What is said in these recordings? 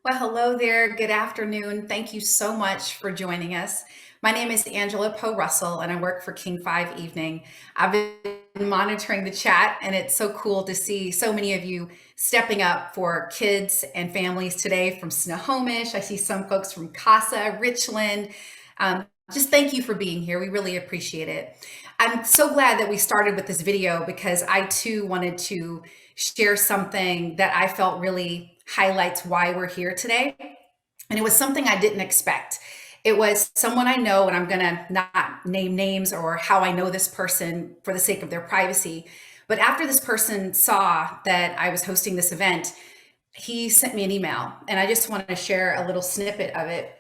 Well, hello there. Good afternoon. Thank you so much for joining us. My name is Angela Poe Russell, and I work for King 5 Evening. I've been monitoring the chat, and it's so cool to see so many of you stepping up for kids and families today from Snohomish. I see some folks from Casa, Richland. Just thank you for being here. We really appreciate it. I'm so glad that we started with this video because I too wanted to share something that I felt really highlights why we're here today. And it was something I didn't expect. It was someone I know, and I'm going to not name names or how I know this person for the sake of their privacy. But after this person saw that I was hosting this event, he sent me an email, and I just wanted to share a little snippet of it.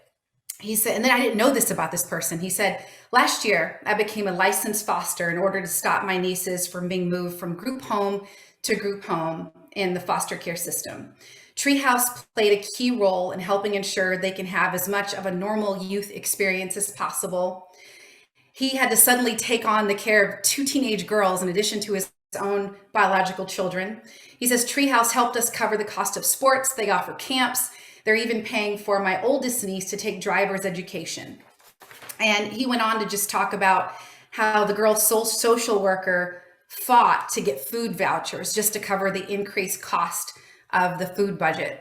He said, and then I didn't know this about this person. He said, last year, I became a licensed foster in order to stop my nieces from being moved from group home to group home in the foster care system. Treehouse played a key role in helping ensure they can have as much of a normal youth experience as possible. He had to suddenly take on the care of two teenage girls in addition to his own biological children. He says Treehouse helped us cover the cost of sports. They offer camps. They're even paying for my oldest niece to take driver's education. And he went on to just talk about how the girl's social worker fought to get food vouchers just to cover the increased cost of the food budget.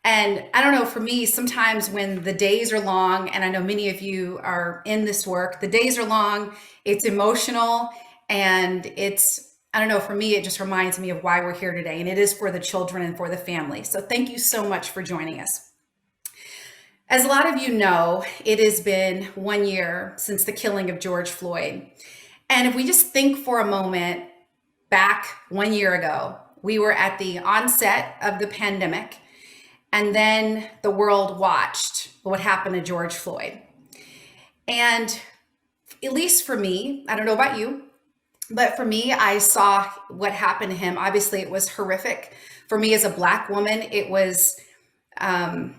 And I don't know, for me, sometimes when the days are long, and I know many of you are in this work, the days are long, it's emotional, and I don't know, for me, it just reminds me of why we're here today, and it is for the children and for the family. So thank you so much for joining us. As a lot of you know, it has been 1 year since the killing of George Floyd. And if we just think for a moment back 1 year ago, we were at the onset of the pandemic, and then the world watched what happened to George Floyd. And at least for me, I don't know about you, but for me, I saw what happened to him. Obviously, it was horrific. For me as a Black woman, it was, I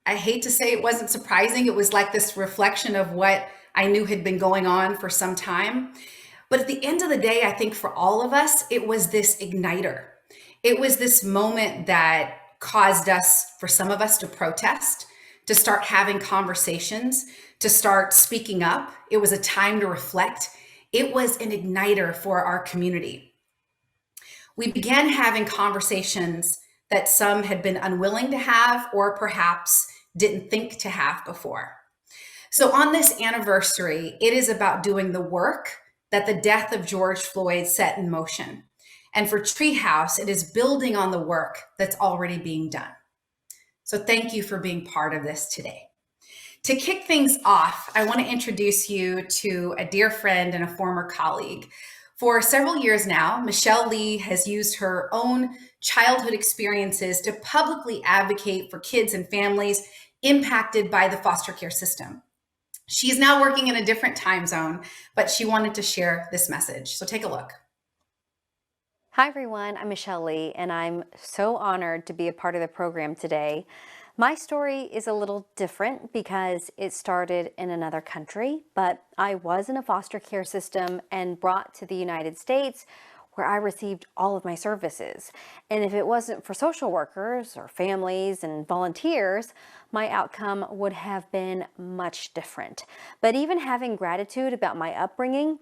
hate to say it wasn't surprising. It was like this reflection of what I knew had been going on for some time. But at the end of the day, I think for all of us, it was this igniter. It was this moment that caused us, for some of us, to protest, to start having conversations, to start speaking up. It was a time to reflect. It was an igniter for our community. We began having conversations that some had been unwilling to have or perhaps didn't think to have before. So on this anniversary, it is about doing the work that the death of George Floyd set in motion. And for Treehouse, it is building on the work that's already being done. So thank you for being part of this today. To kick things off, I want to introduce you to a dear friend and a former colleague. For several years now, Michelle Lee has used her own childhood experiences to publicly advocate for kids and families impacted by the foster care system. She's now working in a different time zone, but she wanted to share this message. So take a look. Hi everyone, I'm Michelle Lee, and I'm so honored to be a part of the program today. My story is a little different because it started in another country, but I was in a foster care system and brought to the United States where I received all of my services. And if it wasn't for social workers or families and volunteers, my outcome would have been much different. But even having gratitude about my upbringing,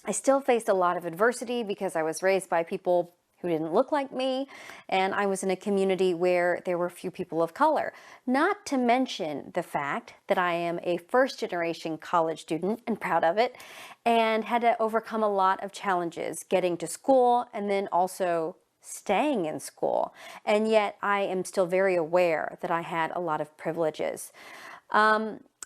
I still faced a lot of adversity because I was raised by people who didn't look like me, and I was in a community where there were few people of color. Not to mention the fact that I am a first-generation college student and proud of it, and had to overcome a lot of challenges getting to school and then also staying in school. And yet I am still very aware that I had a lot of privileges.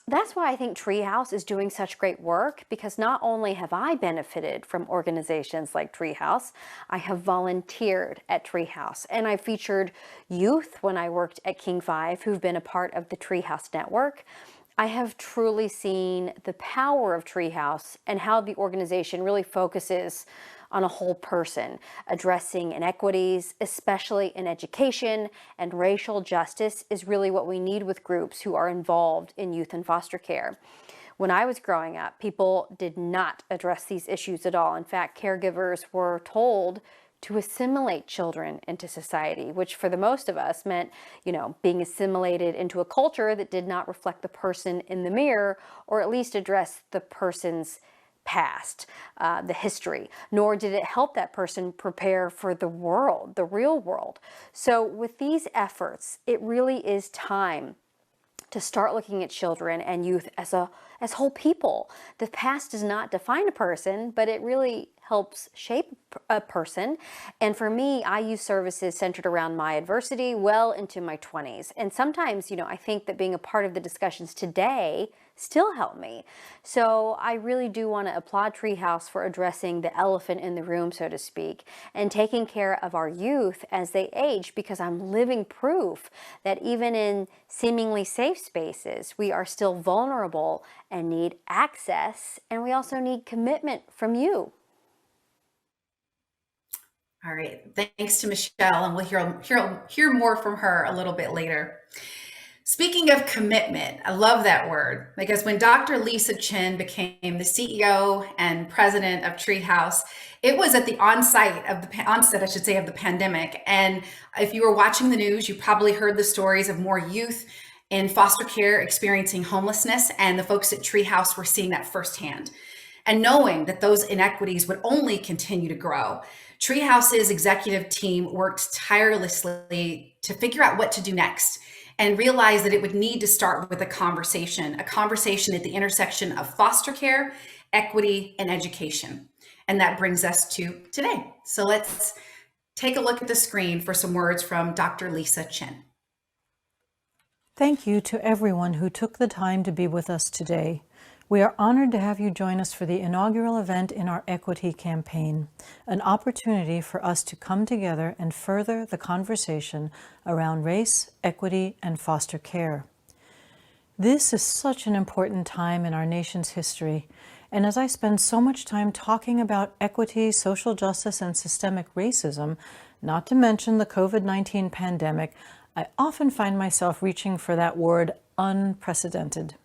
That's why I think Treehouse is doing such great work, because not only have I benefited from organizations like Treehouse, I have volunteered at Treehouse, and I featured youth when I worked at King 5 who've been a part of the Treehouse network. I have truly seen the power of Treehouse and how the organization really focuses on a whole person, addressing inequities, especially in education, and racial justice is really what we need with groups who are involved in youth and foster care. When I was growing up, people did not address these issues at all. In fact, caregivers were told to assimilate children into society, which for the most of us meant, being assimilated into a culture that did not reflect the person in the mirror, or at least address the person's past, the history, nor did it help that person prepare for the world, the real world. So with these efforts, it really is time to start looking at children and youth as whole people. The past does not define a person, but it really helps shape a person. And for me, I use services centered around my adversity well into my 20s. And sometimes, I think that being a part of the discussions today still help me. So I really do want to applaud Treehouse for addressing the elephant in the room, so to speak, and taking care of our youth as they age, because I'm living proof that even in seemingly safe spaces, we are still vulnerable and need access, and we also need commitment from you. All right. Thanks to Michelle, and we'll hear more from her a little bit later. Speaking of commitment, I love that word, because when Dr. Lisa Chin became the CEO and president of Treehouse, it was at the onset, I should say, of the pandemic. And if you were watching the news, you probably heard the stories of more youth in foster care experiencing homelessness, and the folks at Treehouse were seeing that firsthand. And knowing that those inequities would only continue to grow, Treehouse's executive team worked tirelessly to figure out what to do next, and realized that it would need to start with a conversation at the intersection of foster care, equity, and education. And that brings us to today. So let's take a look at the screen for some words from Dr. Lisa Chin. Thank you to everyone who took the time to be with us today. We are honored to have you join us for the inaugural event in our equity campaign, an opportunity for us to come together and further the conversation around race, equity, and foster care. This is such an important time in our nation's history, and as I spend so much time talking about equity, social justice, and systemic racism, not to mention the COVID-19 pandemic, I often find myself reaching for that word unprecedented.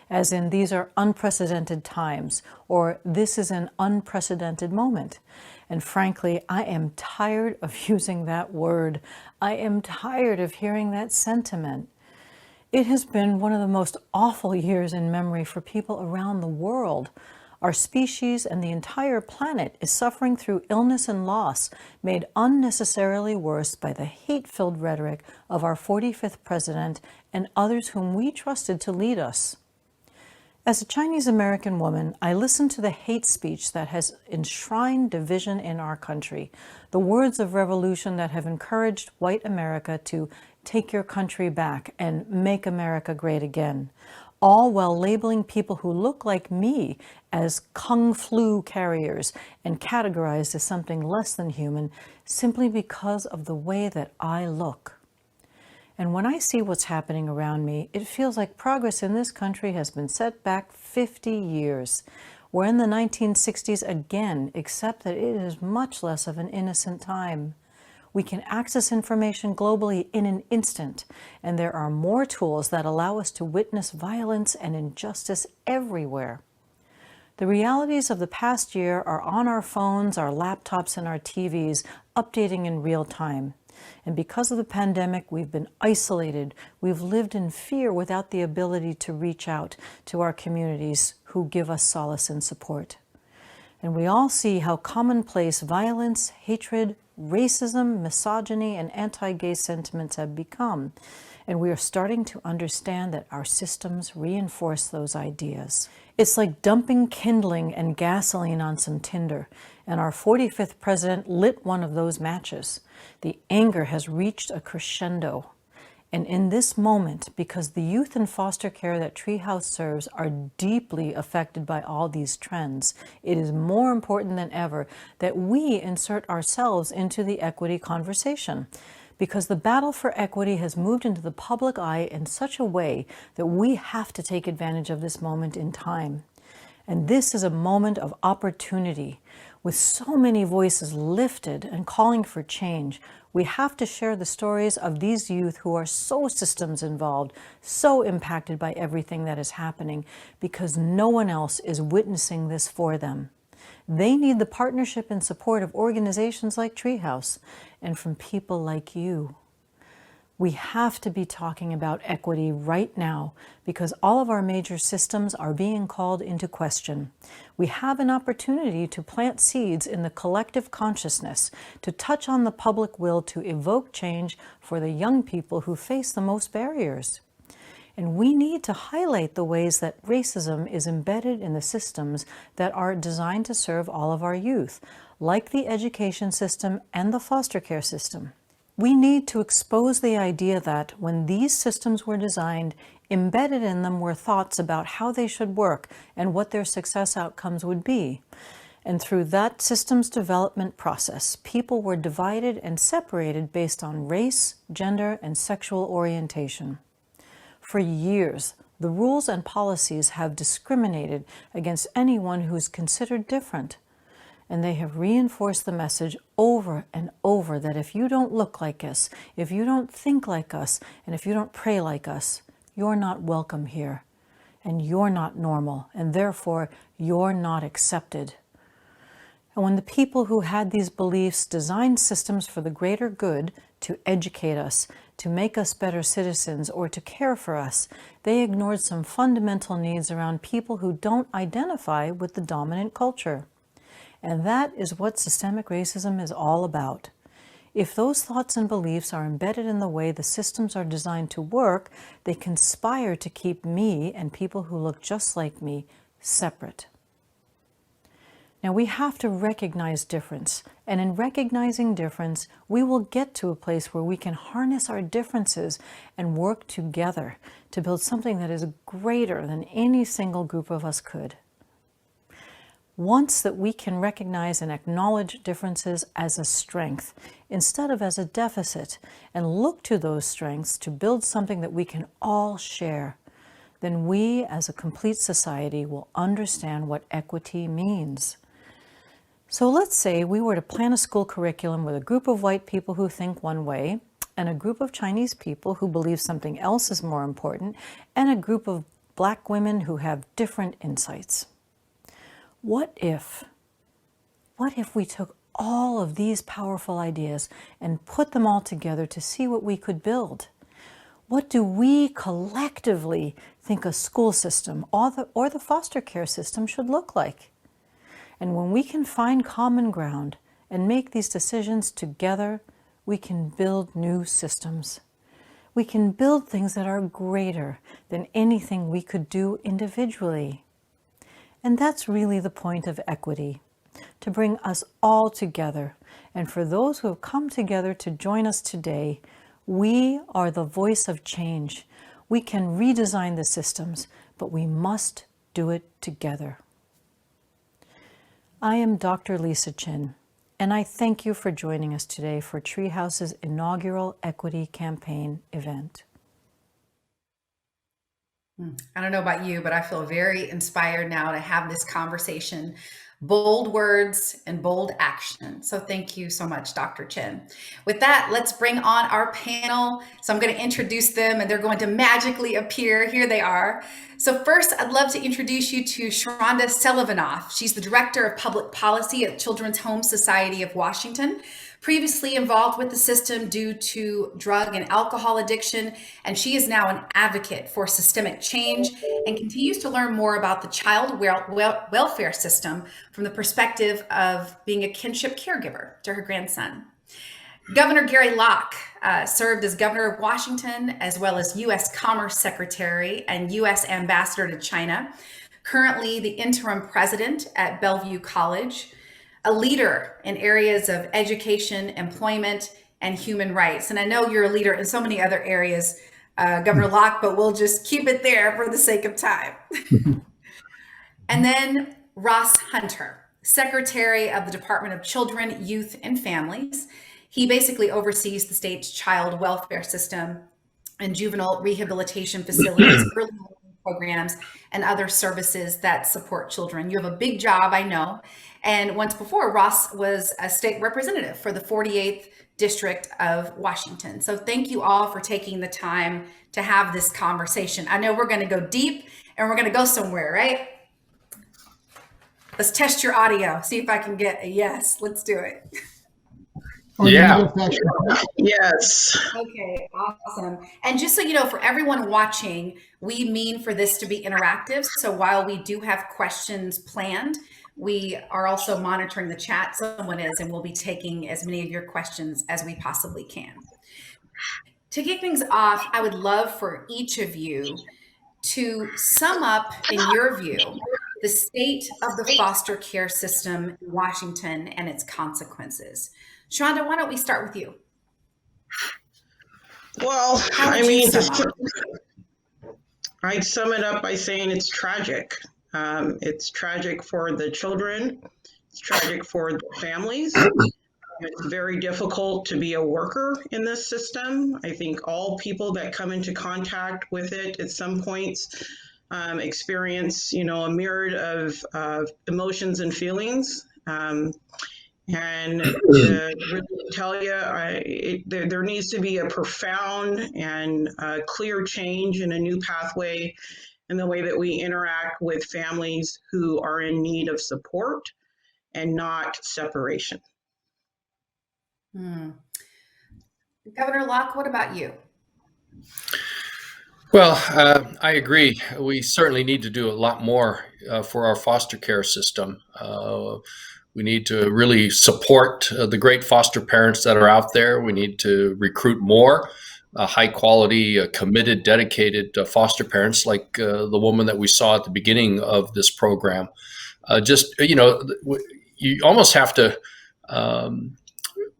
As in, these are unprecedented times, or this is an unprecedented moment. And frankly, I am tired of using that word. I am tired of hearing that sentiment. It has been one of the most awful years in memory for people around the world. Our species and the entire planet is suffering through illness and loss, made unnecessarily worse by the hate-filled rhetoric of our 45th president and others whom we trusted to lead us. As a Chinese American woman, I listened to the hate speech that has enshrined division in our country, the words of revolution that have encouraged white America to take your country back and make America great again, all while labeling people who look like me as Kung flu carriers and categorized as something less than human simply because of the way that I look. And when I see what's happening around me, it feels like progress in this country has been set back 50 years. We're in the 1960s again, except that it is much less of an innocent time. We can access information globally in an instant, and there are more tools that allow us to witness violence and injustice everywhere. The realities of the past year are on our phones, our laptops, and our TVs, updating in real time. And because of the pandemic, we've been isolated. We've lived in fear without the ability to reach out to our communities who give us solace and support. And we all see how commonplace violence, hatred, racism, misogyny, and anti-gay sentiments have become. And we are starting to understand that our systems reinforce those ideas. It's like dumping kindling and gasoline on some tinder, and our 45th president lit one of those matches. The anger has reached a crescendo. And in this moment, because the youth in foster care that Treehouse serves are deeply affected by all these trends, it is more important than ever that we insert ourselves into the equity conversation. Because the battle for equity has moved into the public eye in such a way that we have to take advantage of this moment in time. And this is a moment of opportunity. With so many voices lifted and calling for change, we have to share the stories of these youth who are so systems involved, so impacted by everything that is happening, because no one else is witnessing this for them. They need the partnership and support of organizations like Treehouse and from people like you. We have to be talking about equity right now because all of our major systems are being called into question. We have an opportunity to plant seeds in the collective consciousness, to touch on the public will, to evoke change for the young people who face the most barriers. And we need to highlight the ways that racism is embedded in the systems that are designed to serve all of our youth, like the education system and the foster care system. We need to expose the idea that when these systems were designed, embedded in them were thoughts about how they should work and what their success outcomes would be. And through that systems development process, people were divided and separated based on race, gender, and sexual orientation. For years, the rules and policies have discriminated against anyone who is considered different. And they have reinforced the message over and over that if you don't look like us, if you don't think like us, and if you don't pray like us, you're not welcome here. And you're not normal, and therefore you're not accepted. And when the people who had these beliefs designed systems for the greater good, to educate us, to make us better citizens, or to care for us, they ignored some fundamental needs around people who don't identify with the dominant culture. And that is what systemic racism is all about. If those thoughts and beliefs are embedded in the way the systems are designed to work, they conspire to keep me and people who look just like me separate. Now we have to recognize difference, and in recognizing difference, we will get to a place where we can harness our differences and work together to build something that is greater than any single group of us could. Once that we can recognize and acknowledge differences as a strength instead of as a deficit, and look to those strengths to build something that we can all share, then we as a complete society will understand what equity means. So let's say we were to plan a school curriculum with a group of white people who think one way, and a group of Chinese people who believe something else is more important, and a group of Black women who have different insights. What if we took all of these powerful ideas and put them all together to see what we could build? What do we collectively think a school system or the foster care system should look like? And when we can find common ground and make these decisions together, we can build new systems. We can build things that are greater than anything we could do individually. And that's really the point of equity, to bring us all together. And for those who have come together to join us today, we are the voice of change. We can redesign the systems, but we must do it together. I am Dr. Lisa Chin, and I thank you for joining us today for Treehouse's inaugural Equity Campaign event. I don't know about you, but I feel very inspired now to have this conversation. Bold words and bold action. So thank you so much, Dr. Chin. With that, let's bring on our panel. So I'm going to introduce them and they're going to magically appear. Here they are. So first, I'd love to introduce you to Sharonda Sullivanoff. She's the Director of Public Policy at Children's Home Society of Washington. Previously involved with the system due to drug and alcohol addiction, and she is now an advocate for systemic change and continues to learn more about the child welfare system from the perspective of being a kinship caregiver to her grandson. Governor Gary Locke served as governor of Washington, as well as U.S. Commerce Secretary and U.S. Ambassador to China, currently the interim president at Bellevue College, a leader in areas of education, employment, and human rights. And I know you're a leader in so many other areas, Governor Locke, but we'll just keep it there for the sake of time. And then Ross Hunter, Secretary of the Department of Children, Youth, and Families. He basically oversees the state's child welfare system and juvenile rehabilitation facilities, early learning programs, and other services that support children. You have a big job, I know. And once before, Ross was a state representative for the 48th District of Washington. So thank you all for taking the time to have this conversation. I know we're going to go deep and we're going to go somewhere, right? Let's test your audio. See if I can get a yes. Let's do it. Oh, Yeah. Yes. Okay, awesome. And just so you know, for everyone watching, we mean for this to be interactive. So while we do have questions planned, we are also monitoring the chat. Someone is, and we'll be taking as many of your questions as we possibly can. To kick things off, I would love for each of you to sum up, in your view, the state of the foster care system in Washington and its consequences. Sharonda, why don't we start with you? Well, How would you sum up? I'd sum it up by saying it's tragic. It's tragic for the children. It's tragic for the families. It's very difficult to be a worker in this system. I think all people that come into contact with it at some points experience, a myriad of emotions and feelings. And to really tell you, there needs to be a profound and clear change and a new pathway in the way that we interact with families who are in need of support and not separation. Governor Locke, what about you? Well, I agree. We certainly need to do a lot more for our foster care system. We need to really support the great foster parents that are out there. We need to recruit more high quality, committed, dedicated foster parents like the woman that we saw at the beginning of this program. You almost have to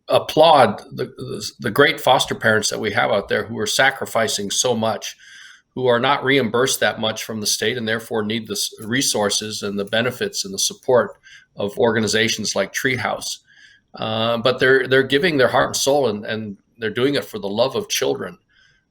applaud the great foster parents that we have out there who are sacrificing so much, who are not reimbursed that much from the state and therefore need the resources and the benefits and the support of organizations like Treehouse. But they're giving their heart and soul, and they're doing it for the love of children.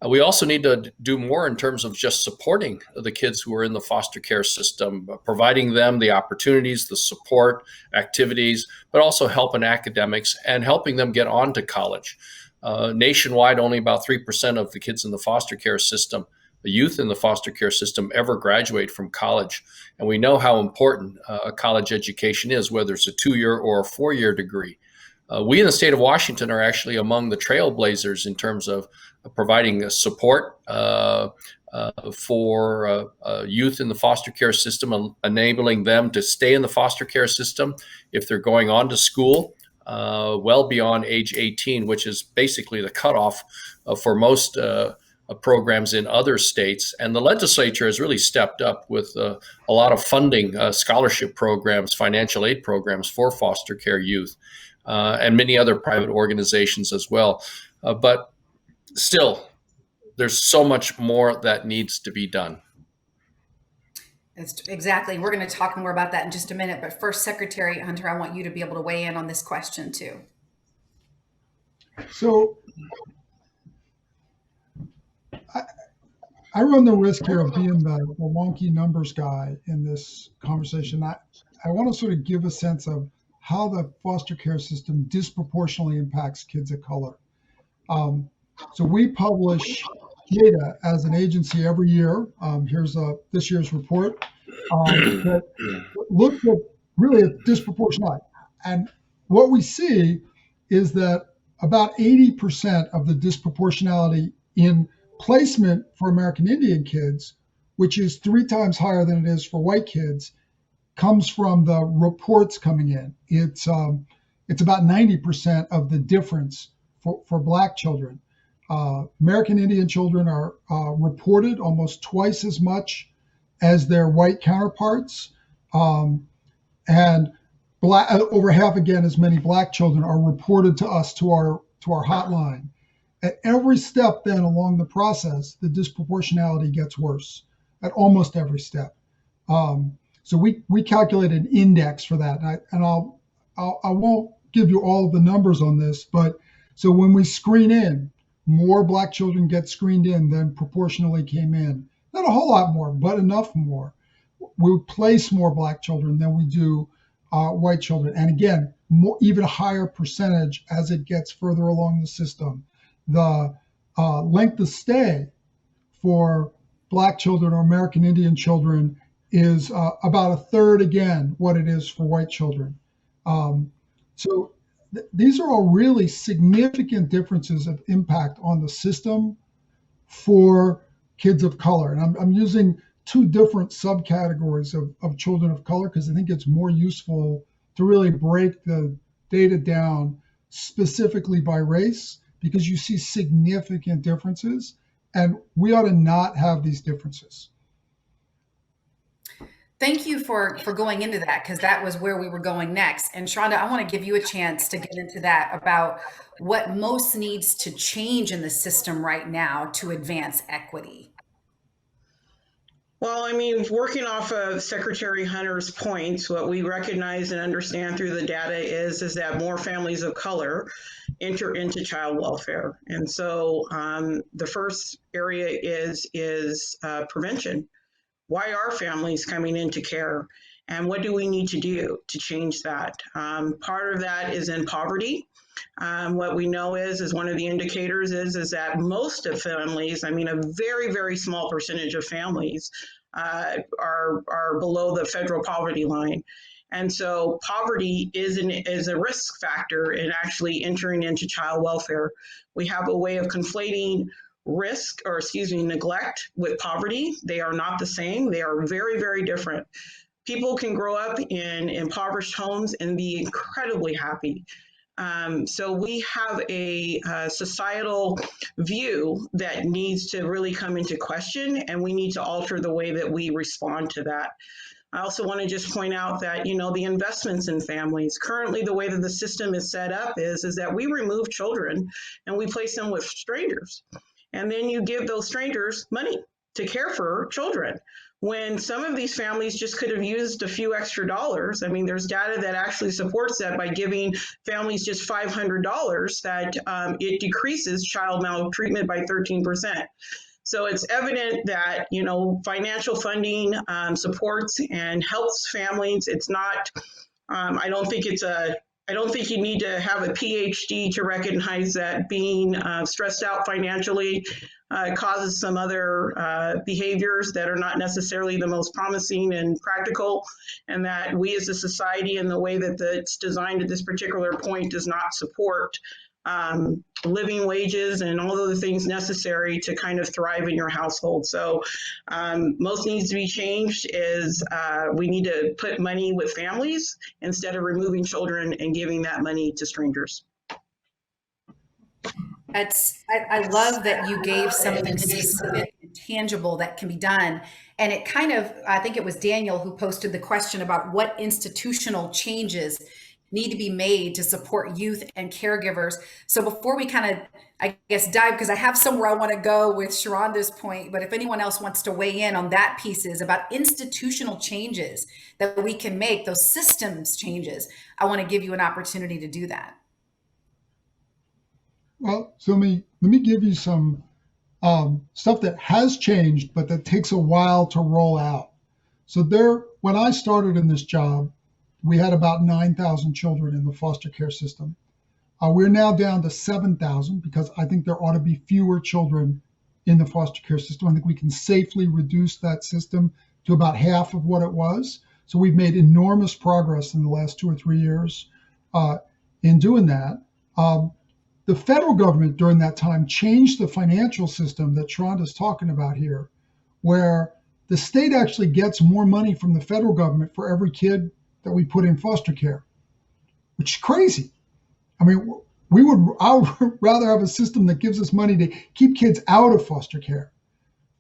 We also need to do more in terms of just supporting the kids who are in the foster care system, providing them the opportunities, the support, activities, but also help in academics and helping them get on to college. Nationwide, only about 3% of the kids in the foster care system, the youth in the foster care system, ever graduate from college. And we know how important a college education is, whether it's a 2-year or a 4-year degree. We in the state of Washington are actually among the trailblazers in terms of providing support for youth in the foster care system, enabling them to stay in the foster care system if they're going on to school well beyond age 18, which is basically the cutoff for most programs in other states. And the legislature has really stepped up with a lot of funding, scholarship programs, financial aid programs for foster care youth, and many other private organizations as well. But still, there's so much more that needs to be done. Exactly. We're going to talk more about that in just a minute. But first, Secretary Hunter, I want you to be able to weigh in on this question too. So I run the risk here of being the wonky numbers guy in this conversation. I want to sort of give a sense of how the foster care system disproportionately impacts kids of color. So we publish data as an agency every year. Here's this year's report that looks at really a disproportionate. And what we see is that about 80% of the disproportionality in placement for American Indian kids, which is 3 times higher than it is for white kids, comes from the reports coming in. It's about 90% of the difference for Black children. American Indian children are reported almost twice as much as their white counterparts, and over half again as many Black children are reported to us to our hotline. At every step then along the process, the disproportionality gets worse at almost every step. So we calculate an index for that, and I won't give you all of the numbers on this, but so when we screen in, more Black children get screened in than proportionally came in. Not a whole lot more, but enough more. We place more Black children than we do white children, and again, even higher percentage as it gets further along the system. The length of stay for Black children or American Indian children is about a third, again, what it is for white children. So these are all really significant differences of impact on the system for kids of color. And I'm using two different subcategories of children of color because I think it's more useful to really break the data down specifically by race, because you see significant differences, and we ought to not have these differences. Thank you for going into that, because that was where we were going next. And Sharonda, I want to give you a chance to get into that about what most needs to change in the system right now to advance equity. Well, I mean, working off of Secretary Hunter's points, what we recognize and understand through the data is that more families of color enter into child welfare. And so the first area is prevention. Why are families coming into care? And what do we need to do to change that? Part of that is in poverty. What we know is one of the indicators is that most of families, I mean, a very, very small percentage of families are below the federal poverty line. And so poverty is a risk factor in actually entering into child welfare. We have a way of conflating neglect with poverty. They are not the same. They are very, very different. People can grow up in impoverished homes and be incredibly happy. So we have a societal view that needs to really come into question, and we need to alter the way that we respond to that. I also want to just point out that, the investments in families, currently the way that the system is set up is that we remove children and we place them with strangers. And then you give those strangers money to care for children, when some of these families just could have used a few extra dollars. I mean, there's data that actually supports that by giving families just $500, that it decreases child maltreatment by 13%. So it's evident that, financial funding supports and helps families. It's not, I don't think you need to have a PhD to recognize that being stressed out financially causes some other behaviors that are not necessarily the most promising and practical, and that we as a society, and the way that it's designed at this particular point, does not support living wages and all of the things necessary to kind of thrive in your household. So most needs to be changed is we need to put money with families instead of removing children and giving that money to strangers. I love that you gave something specific and tangible that can be done. And it kind of, I think it was Daniel who posted the question about what institutional changes need to be made to support youth and caregivers. So before we kind of, I guess, dive, because I have somewhere I want to go with Sharonda's point, but if anyone else wants to weigh in on that pieces about institutional changes that we can make, those systems changes, I want to give you an opportunity to do that. Well, so let me give you some stuff that has changed, but that takes a while to roll out. So when I started in this job, we had about 9,000 children in the foster care system. We're now down to 7,000 because I think there ought to be fewer children in the foster care system. I think we can safely reduce that system to about half of what it was. So we've made enormous progress in the last 2 or 3 years in doing that. The federal government during that time changed the financial system that Sharonda's talking about here, where the state actually gets more money from the federal government for every kid that we put in foster care, which is crazy. I mean, I would rather have a system that gives us money to keep kids out of foster care.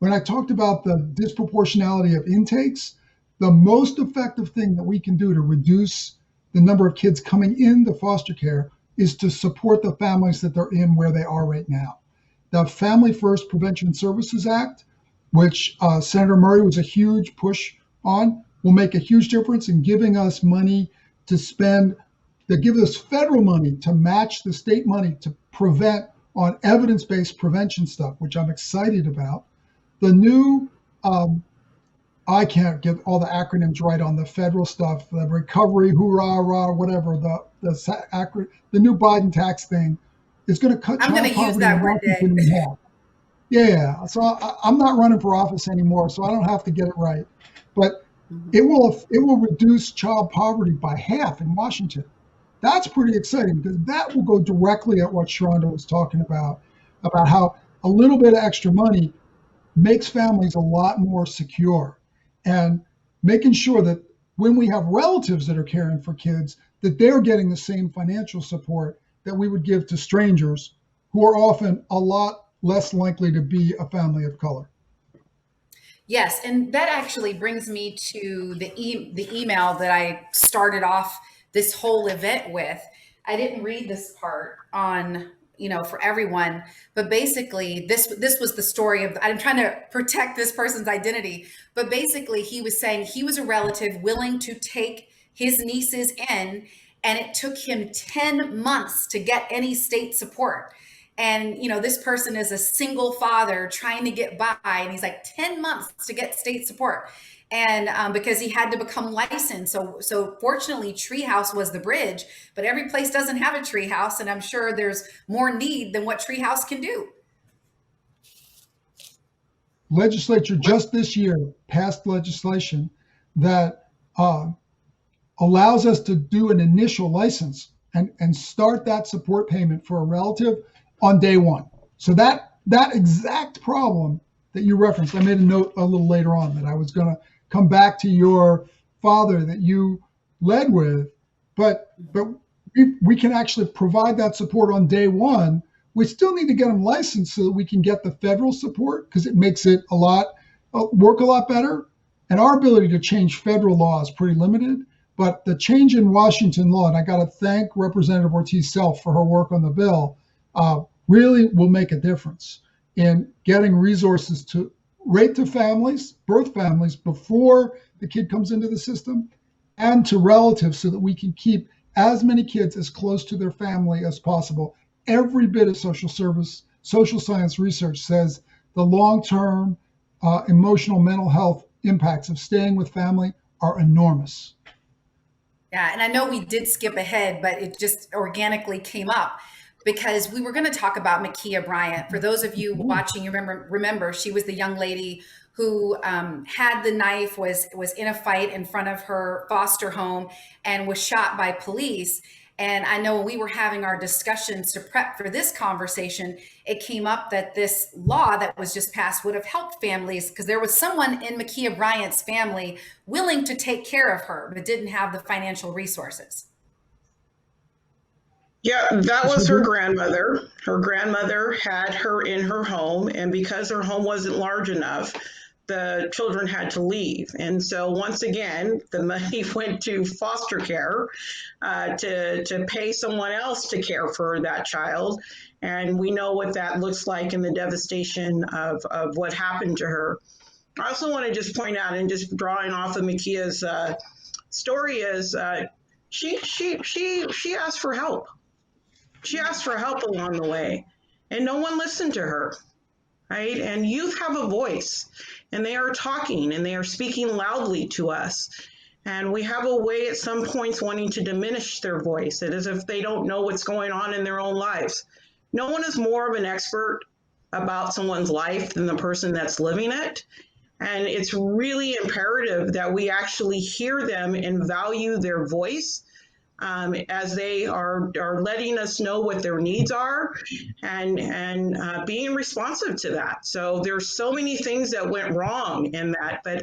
When I talked about the disproportionality of intakes, the most effective thing that we can do to reduce the number of kids coming into foster care is to support the families that they're in where they are right now. The Family First Prevention Services Act, which Senator Murray was a huge push on, will make a huge difference in giving us money to spend, that give us federal money to match the state money to prevent on evidence-based prevention stuff, which I'm excited about. The new, I can't get all the acronyms right on the federal stuff, the recovery, hoorah, rah, whatever, the new Biden tax thing is going to cut I'm going to use that one day. Yeah, so I'm not running for office anymore, so I don't have to get it right. But Mhm. It will reduce child poverty by half in Washington. That's pretty exciting because that will go directly at what Sharonda was talking about how a little bit of extra money makes families a lot more secure, and making sure that when we have relatives that are caring for kids, that they're getting the same financial support that we would give to strangers who are often a lot less likely to be a family of color. Yes, and that actually brings me to the email that I started off this whole event with. I didn't read this part on, for everyone, but basically this was the story of, I'm trying to protect this person's identity, but basically he was saying he was a relative willing to take his nieces in, and it took him 10 months to get any state support. And this person is a single father trying to get by, and he's like 10 months to get state support, and because he had to become licensed. So fortunately Treehouse was the bridge, but every place doesn't have a Treehouse, and I'm sure there's more need than what Treehouse can do. Legislature just this year passed legislation that allows us to do an initial license and start that support payment for a relative on day one. So that exact problem that you referenced, I made a note a little later on that I was going to come back to your father that you led with, but we can actually provide that support on day one. We still need to get them licensed so that we can get the federal support, because it makes it work a lot better. And our ability to change federal law is pretty limited. But the change in Washington law, and I got to thank Representative Ortiz-Self for her work on the bill, really will make a difference in getting resources right to families, birth families, before the kid comes into the system, and to relatives, so that we can keep as many kids as close to their family as possible. Every bit of social science research says the long-term emotional, mental health impacts of staying with family are enormous. Yeah, and I know we did skip ahead, but it just organically came up because we were going to talk about Makia Bryant. For those of you watching, you remember she was the young lady who had the knife, was in a fight in front of her foster home, and was shot by police. And I know when we were having our discussions to prep for this conversation, it came up that this law that was just passed would have helped families, because there was someone in Makia Bryant's family willing to take care of her, but didn't have the financial resources. Yeah, that was her grandmother. Her grandmother had her in her home, and because her home wasn't large enough, the children had to leave. And so once again, the money went to foster care to pay someone else to care for that child. And we know what that looks like in the devastation of what happened to her. I also want to just point out, and just drawing off of Makia's story, is she asked for help. She asked for help along the way, and no one listened to her, right? And youth have a voice, and they are talking, and they are speaking loudly to us. And we have a way at some points wanting to diminish their voice, as if they don't know what's going on in their own lives. No one is more of an expert about someone's life than the person that's living it. And it's really imperative that we actually hear them and value their voice, as they are letting us know what their needs are, and being responsive to that. So there's so many things that went wrong in that, but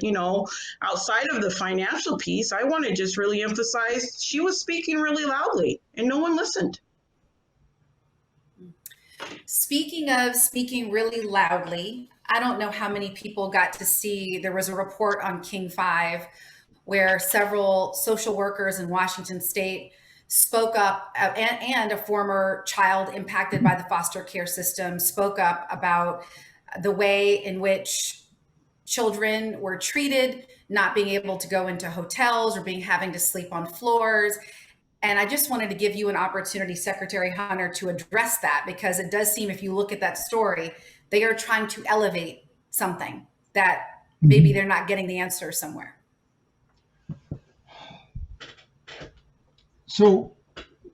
outside of the financial piece, I want to just really emphasize she was speaking really loudly and no one listened. Speaking of speaking really loudly, I don't know how many people got to see, there was a report on King 5 where several social workers in Washington state spoke up, and a former child impacted by the foster care system spoke up about the way in which children were treated, not being able to go into hotels or having to sleep on floors. And I just wanted to give you an opportunity, Secretary Hunter, to address that, because it does seem, if you look at that story, they are trying to elevate something that maybe they're not getting the answer somewhere. So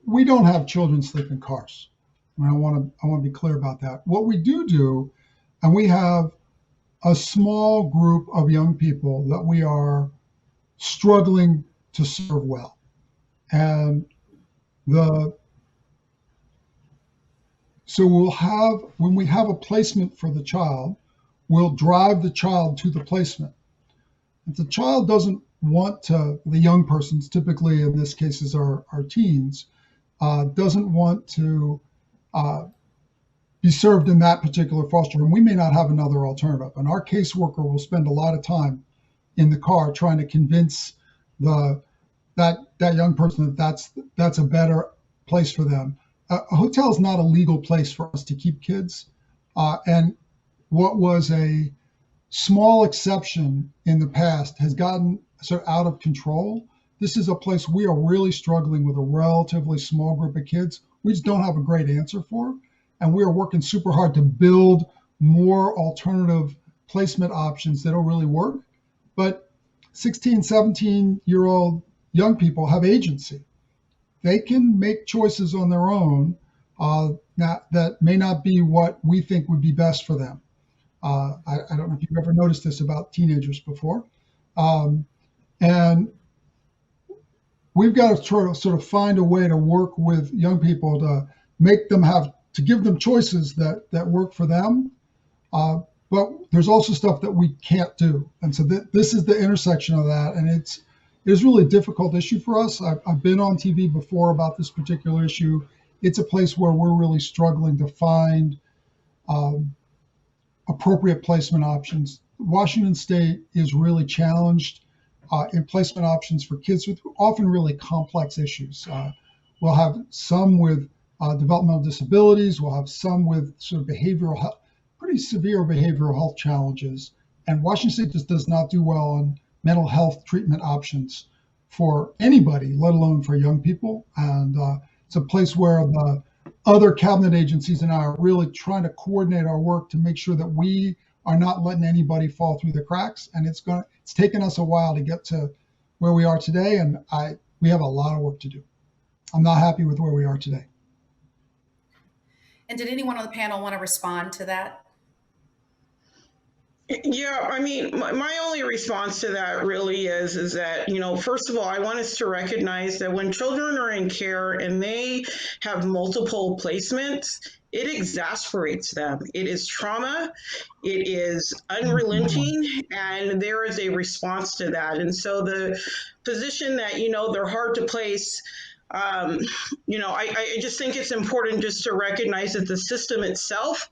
we don't have children sleep in cars. I want to be clear about that. What we do, and we have a small group of young people that we are struggling to serve well. And so when we have a placement for the child, we'll drive the child to the placement. If the child doesn't want to, the young persons, typically in this case is our teens, doesn't want to be served in that particular foster home, we may not have another alternative. And our caseworker will spend a lot of time in the car trying to convince that young person that that's a better place for them. A hotel is not a legal place for us to keep kids. And what was a small exception in the past has gotten sort of out of control. This is a place we are really struggling with a relatively small group of kids. We just don't have a great answer for. And we are working super hard to build more alternative placement options that'll really work. But 16, 17-year-old young people have agency. They can make choices on their own that may not be what we think would be best for them. I don't know if you've ever noticed this about teenagers before. And we've got to sort of find a way to work with young people to make them to give them choices that work for them. But there's also stuff that we can't do. And so this is the intersection of that. And it's really a difficult issue for us. I've been on TV before about this particular issue. It's a place where we're really struggling to find appropriate placement options. Washington State is really challenged in placement options for kids with often really complex issues. We'll have some with developmental disabilities. We'll have some with sort of behavioral health, pretty severe behavioral health challenges. And Washington State just does not do well on mental health treatment options for anybody, let alone for young people. And it's a place where the other cabinet agencies and I are really trying to coordinate our work to make sure that we are not letting anybody fall through the cracks. And it's taken us a while to get to where we are today. And we have a lot of work to do. I'm not happy with where we are today. And did anyone on the panel want to respond to that? Yeah, I mean, my only response to that really is that, first of all, I want us to recognize that when children are in care and they have multiple placements, it exasperates them. It is trauma, it is unrelenting, and there is a response to that. And so the position that, they're hard to place, I just think it's important just to recognize that the system itself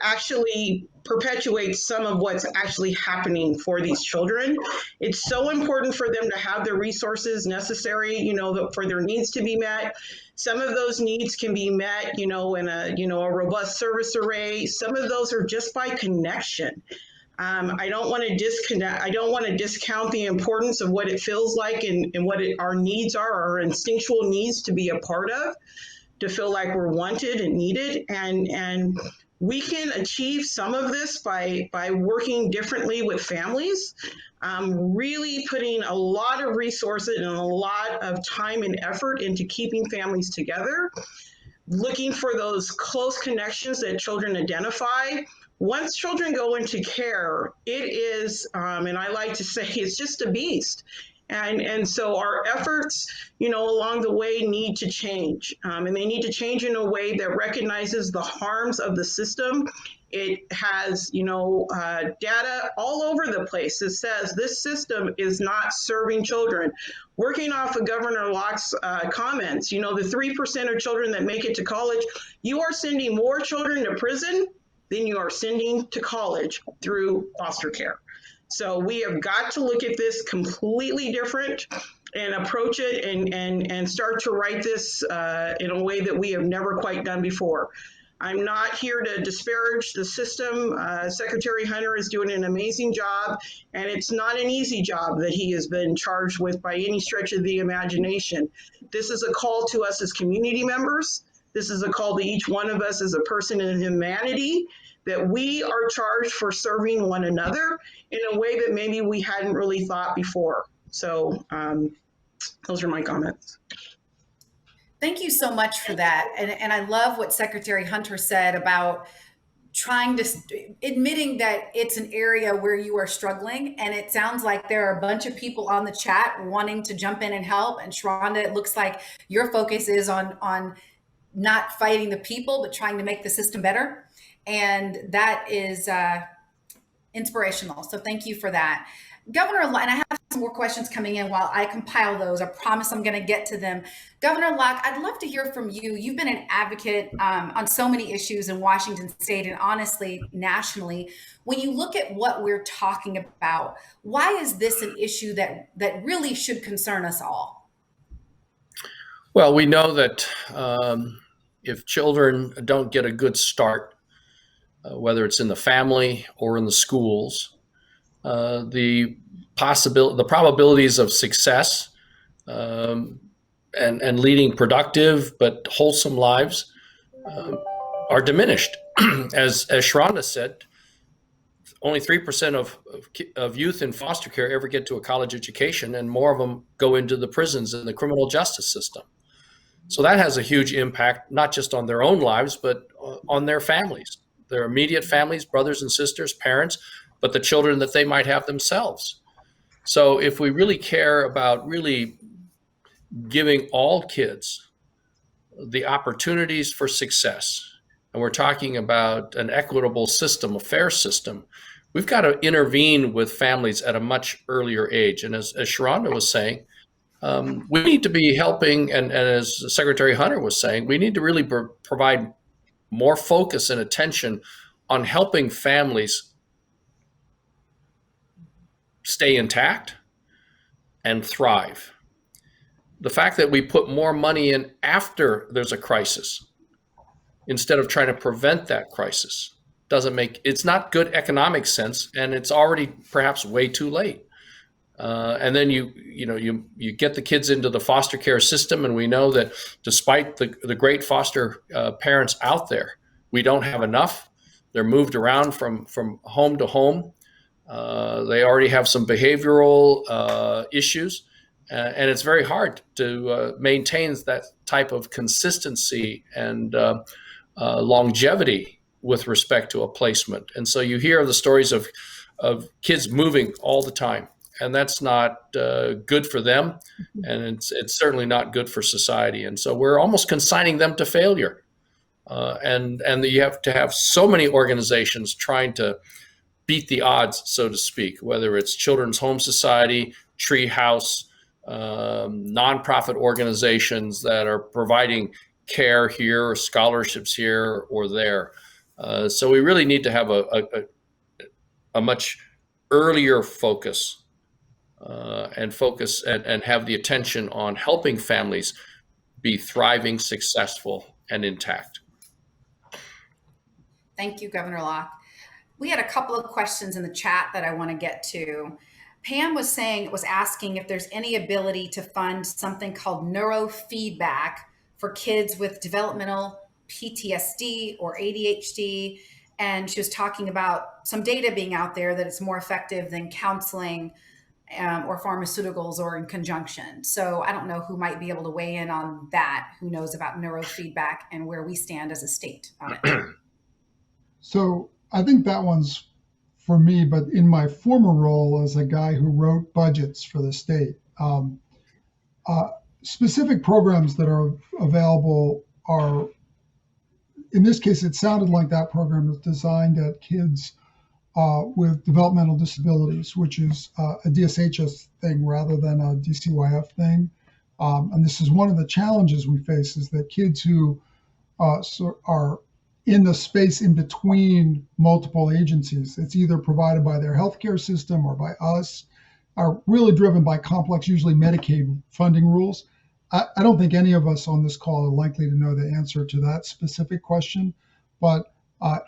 actually perpetuates some of what's actually happening for these children. It's so important for them to have the resources necessary, for their needs to be met. Some of those needs can be met, in a robust service array. Some of those are just by connection. I don't want to disconnect. I don't want to discount the importance of what it feels like and what our needs are, our instinctual needs to be a part of, to feel like we're wanted and needed. And we can achieve some of this by working differently with families, really putting a lot of resources and a lot of time and effort into keeping families together, looking for those close connections that children identify. Once children go into care, it is, and I like to say, it's just a beast. And so our efforts, along the way need to change. And they need to change in a way that recognizes the harms of the system. It has, data all over the place that says this system is not serving children. Working off of Governor Locke's comments, the 3% of children that make it to college, you are sending more children to prison than you are sending to college through foster care. So we have got to look at this completely different and approach it and start to write this in a way that we have never quite done before. I'm not here to disparage the system. Secretary Hunter is doing an amazing job, and it's not an easy job that he has been charged with by any stretch of the imagination. This is a call to us as community members. This is a call to each one of us as a person in humanity, that we are charged for serving one another in a way that maybe we hadn't really thought before. So those are my comments. Thank you so much for that. And I love what Secretary Hunter said about trying to admitting that it's an area where you are struggling, and it sounds like there are a bunch of people on the chat wanting to jump in and help. And Sharonda, it looks like your focus is on not fighting the people but trying to make the system better, and that is inspirational. So thank you for that. Governor, and I have some more questions coming in while I compile those. I promise I'm going to get to them. Governor Locke, I'd love to hear from you. You've been an advocate on so many issues in Washington State and honestly, nationally. When you look at what we're talking about, why is this an issue that really should concern us all? Well, we know that if children don't get a good start, whether it's in the family or in the schools, the probabilities of success and leading productive but wholesome lives are diminished. As Sharonda said, only 3% of youth in foster care ever get to a college education, and more of them go into the prisons and the criminal justice system. So that has a huge impact, not just on their own lives, but on their families, their immediate families, brothers and sisters, parents, but the children that they might have themselves. So if we really care about really giving all kids the opportunities for success, and we're talking about an equitable system, a fair system, we've got to intervene with families at a much earlier age. And as Sharonda was saying, we need to be helping, and as Secretary Hunter was saying, we need to really provide more focus and attention on helping families stay intact and thrive. The fact that we put more money in after there's a crisis instead of trying to prevent that crisis it's not good economic sense, and it's already perhaps way too late. And then you get the kids into the foster care system, and we know that despite the great foster parents out there, we don't have enough. They're moved around from home to home. They already have some behavioral issues, and it's very hard to maintain that type of consistency and longevity with respect to a placement. And so you hear the stories of kids moving all the time, and that's not good for them, and it's certainly not good for society. And so we're almost consigning them to failure. And you have to have so many organizations trying to beat the odds, so to speak, whether it's Children's Home Society, Treehouse, nonprofit organizations that are providing care here, or scholarships here or there. So we really need to have a much earlier focus and have the attention on helping families be thriving, successful, and intact. Thank you, Governor Locke. We had a couple of questions in the chat that I want to get to. Pam was asking if there's any ability to fund something called neurofeedback for kids with developmental PTSD or ADHD. And she was talking about some data being out there that it's more effective than counseling or pharmaceuticals or in conjunction. So I don't know who might be able to weigh in on that, who knows about neurofeedback and where we stand as a state on it. So I think that one's for me, but in my former role as a guy who wrote budgets for the state, specific programs that are available are, in this case, it sounded like that program is designed at kids with developmental disabilities, which is a DSHS thing rather than a DCYF thing. And this is one of the challenges we face, is that kids who are in the space in between multiple agencies, it's either provided by their healthcare system or by us, are really driven by complex, usually Medicaid funding rules. I don't think any of us on this call are likely to know the answer to that specific question, but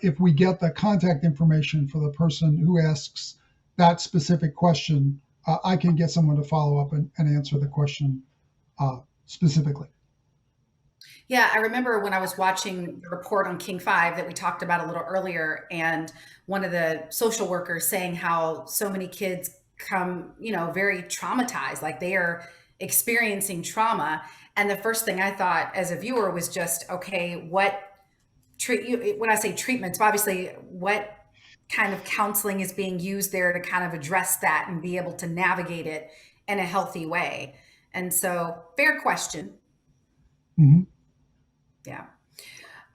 if we get the contact information for the person who asks that specific question, I can get someone to follow up and answer the question specifically. Yeah, I remember when I was watching the report on King 5 that we talked about a little earlier, and one of the social workers saying how so many kids come, very traumatized, like they are experiencing trauma. And the first thing I thought as a viewer was just, okay, what when I say treatments, obviously what kind of counseling is being used there to kind of address that and be able to navigate it in a healthy way. And so, fair question. Mhm. Yeah.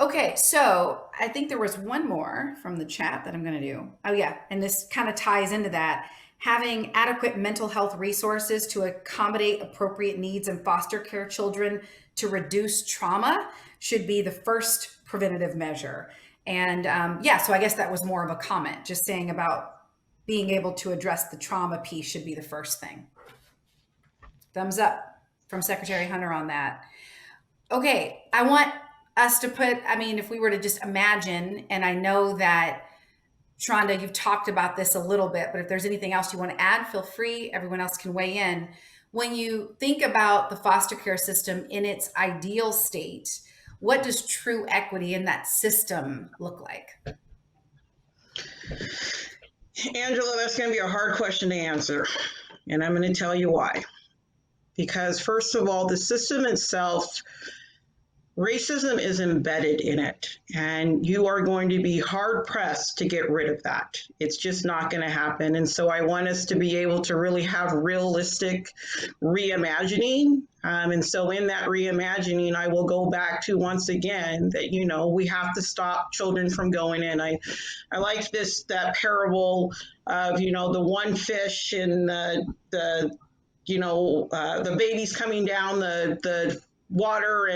Okay, so I think there was one more from the chat that I'm going to do. Oh, yeah. And this kind of ties into that. Having adequate mental health resources to accommodate appropriate needs in foster care children to reduce trauma should be the first preventative measure. And yeah, so I guess that was more of a comment, just saying about being able to address the trauma piece should be the first thing. Thumbs up from Secretary Hunter on that. Okay, I want us to put, I mean, if we were to just imagine, and I know that Sharonda, you've talked about this a little bit, but if there's anything else you want to add, feel free. Everyone else can weigh in. When you think about the foster care system in its ideal state, what does true equity in that system look like? Angela, that's going to be a hard question to answer. And I'm going to tell you why. Because first of all, the system itself, racism is embedded in it, and you are going to be hard pressed to get rid of that. It's just not going to happen. And so I want us to be able to really have realistic reimagining. And so in that reimagining, I will go back to once again that, you know, we have to stop children from going in. I like that parable of, you know, the one fish and the babies coming down the water,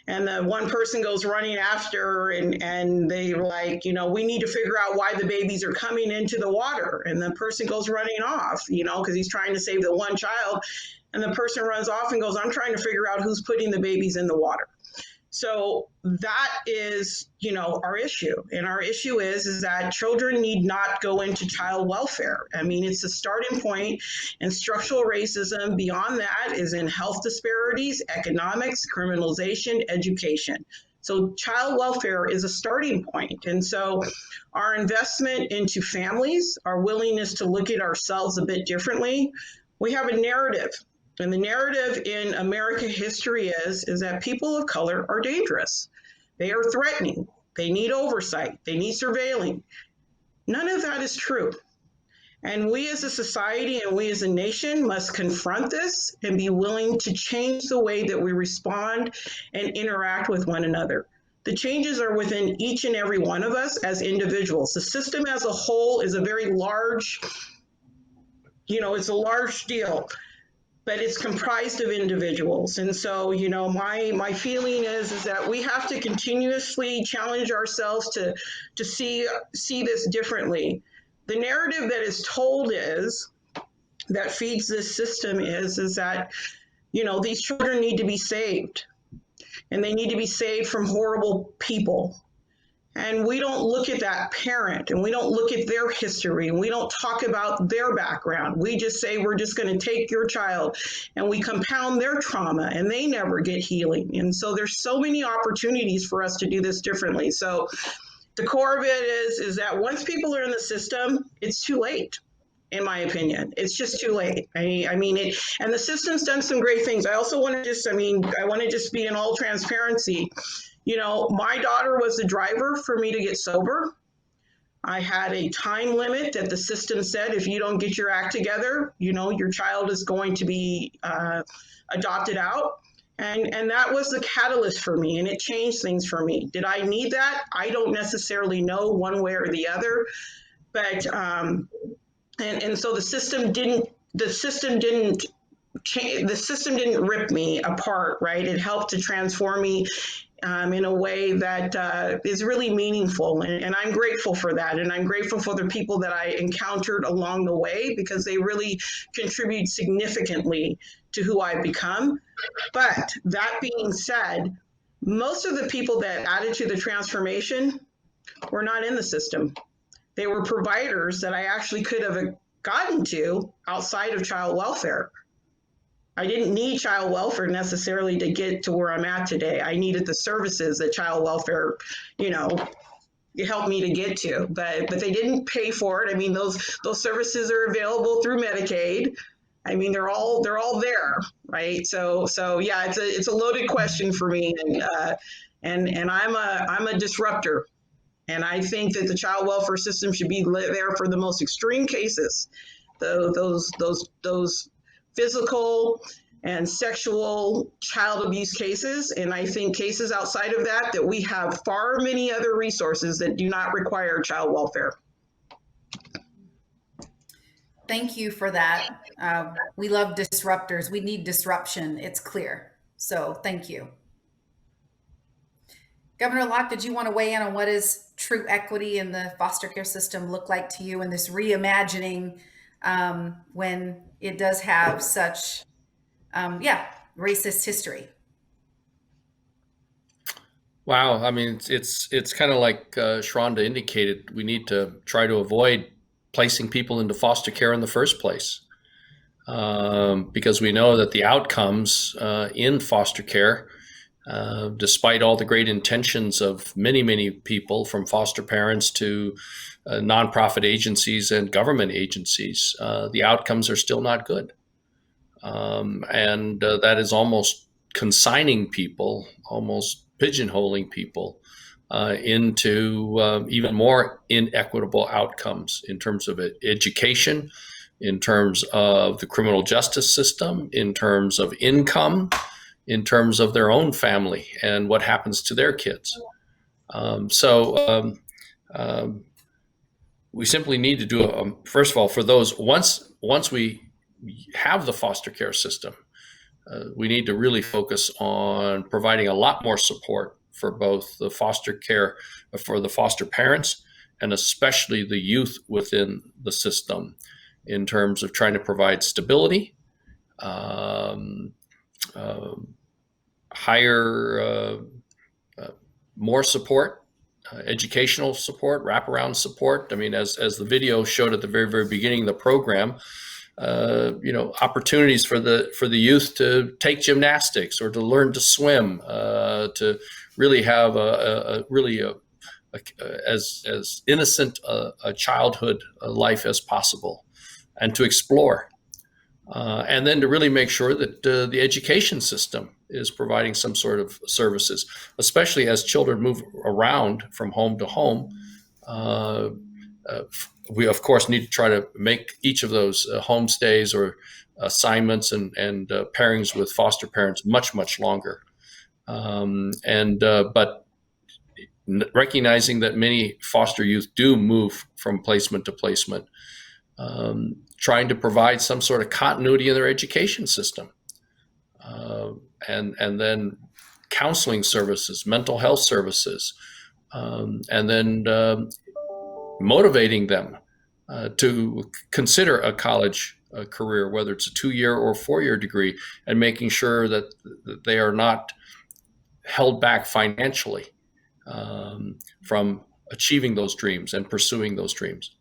and the one person goes running after, and they like, you know, we need to figure out why the babies are coming into the water, and the person goes running off, you know, because he's trying to save the one child, and the person runs off and goes, I'm trying to figure out who's putting the babies in the water. So that is, you know, our issue. And our issue is that children need not go into child welfare. I mean, it's a starting point, and structural racism beyond that is in health disparities, economics, criminalization, education. So child welfare is a starting point. And so our investment into families, our willingness to look at ourselves a bit differently, we have a narrative. And the narrative in American history is that people of color are dangerous. They are threatening. They need oversight. They need surveilling. None of that is true. And we as a society and we as a nation must confront this and be willing to change the way that we respond and interact with one another. The changes are within each and every one of us as individuals. The system as a whole is a very large, you know, it's a large deal, but it's comprised of individuals. And so, you know, my feeling is that we have to continuously challenge ourselves to see this differently. The narrative that is told is that feeds this system is that, you know, these children need to be saved, and they need to be saved from horrible people. And we don't look at that parent, and we don't look at their history, and we don't talk about their background. We just say, we're just going to take your child, and we compound their trauma, and they never get healing. And so there's so many opportunities for us to do this differently. So the core of it is that once people are in the system, it's too late. In my opinion, it's just too late. I mean, and the system's done some great things. I also want to I want to just be in all transparency. You know, my daughter was the driver for me to get sober. I had a time limit that the system said, if you don't get your act together, you know, your child is going to be adopted out. And that was the catalyst for me, and it changed things for me. Did I need that? I don't necessarily know one way or the other, but and so the system didn't rip me apart, right? It helped to transform me in a way that is really meaningful. And I'm grateful for that. And I'm grateful for the people that I encountered along the way, because they really contribute significantly to who I've become. But that being said, most of the people that added to the transformation were not in the system. They were providers that I actually could have gotten to outside of child welfare. I didn't need child welfare necessarily to get to where I'm at today. I needed the services that child welfare, you know, helped me to get to, but they didn't pay for it. I mean, those services are available through Medicaid. I mean, they're all there, right? So yeah, it's a loaded question for me, and I'm a disruptor, and I think that the child welfare system should be there for the most extreme cases, those physical and sexual child abuse cases, and I think cases outside of that we have far many other resources that do not require child welfare. Thank you for that. We love disruptors. We need disruption. It's clear. So thank you. Governor Locke, did you want to weigh in on what is true equity in the foster care system look like to you, and this reimagining when it does have such, racist history? Wow, I mean, it's kind of like Sharonda indicated. We need to try to avoid placing people into foster care in the first place, because we know that the outcomes in foster care, despite all the great intentions of many people, from foster parents to nonprofit agencies and government agencies, the outcomes are still not good. And that is almost consigning people, almost pigeonholing people into even more inequitable outcomes in terms of education, in terms of the criminal justice system, in terms of income, in terms of their own family and what happens to their kids. We simply need to do, first of all, for those, once we have the foster care system, we need to really focus on providing a lot more support for both the foster care, for the foster parents, and especially the youth within the system, in terms of trying to provide stability, higher, more support, educational support, wraparound support. I mean, as the video showed at the very beginning of the program, opportunities for the youth to take gymnastics or to learn to swim, to really have as innocent a childhood life as possible, and to explore, and then to really make sure that the education system is providing some sort of services, especially as children move around from home to home. We, of course, need to try to make each of those homestays or assignments and pairings with foster parents much longer. But recognizing that many foster youth do move from placement to placement, trying to provide some sort of continuity in their education system, and then counseling services, mental health services, and then motivating them to consider a college career, whether it's a 2-year or 4-year degree, and making sure that they are not held back financially from achieving those dreams and pursuing those dreams.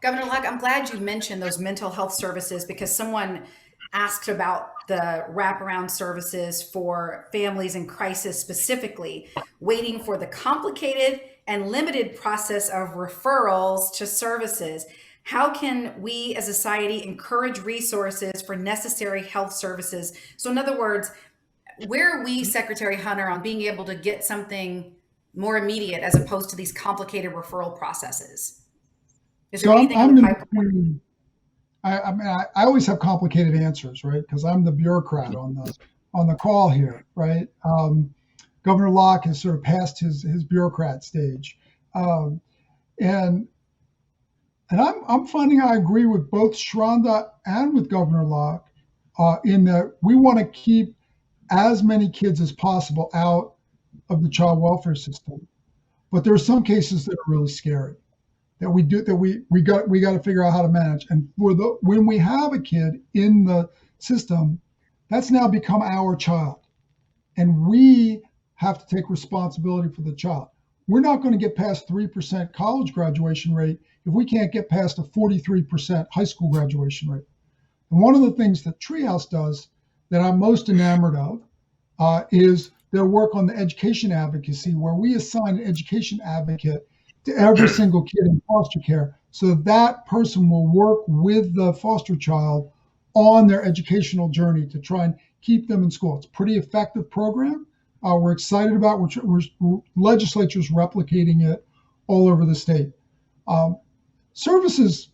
Governor Locke, I'm glad you mentioned those mental health services, because someone asked about the wraparound services for families in crisis, specifically waiting for the complicated and limited process of referrals to services. How can we as a society encourage resources for necessary health services? So in other words, where are we, Secretary Hunter, on being able to get something more immediate as opposed to these complicated referral processes? Is there anything in the pipeline? I mean, I always have complicated answers, right? Because I'm the bureaucrat on the call here, right? Governor Locke has sort of passed his bureaucrat stage, and I'm finding I agree with both Sharonda and with Governor Locke in that we want to keep as many kids as possible out of the child welfare system, but there are some cases that are really scary that we got to figure out how to manage. And when we have a kid in the system, that's now become our child, and we have to take responsibility for the child. We're not going to get past 3% college graduation rate if we can't get past a 43% high school graduation rate. And one of the things that Treehouse does that I'm most enamored of is their work on the education advocacy, where we assign an education advocate to every single kid in foster care so that person will work with the foster child on their educational journey to try and keep them in school. It's a pretty effective program. We're excited about it. Legislatures replicating it all over the state. Services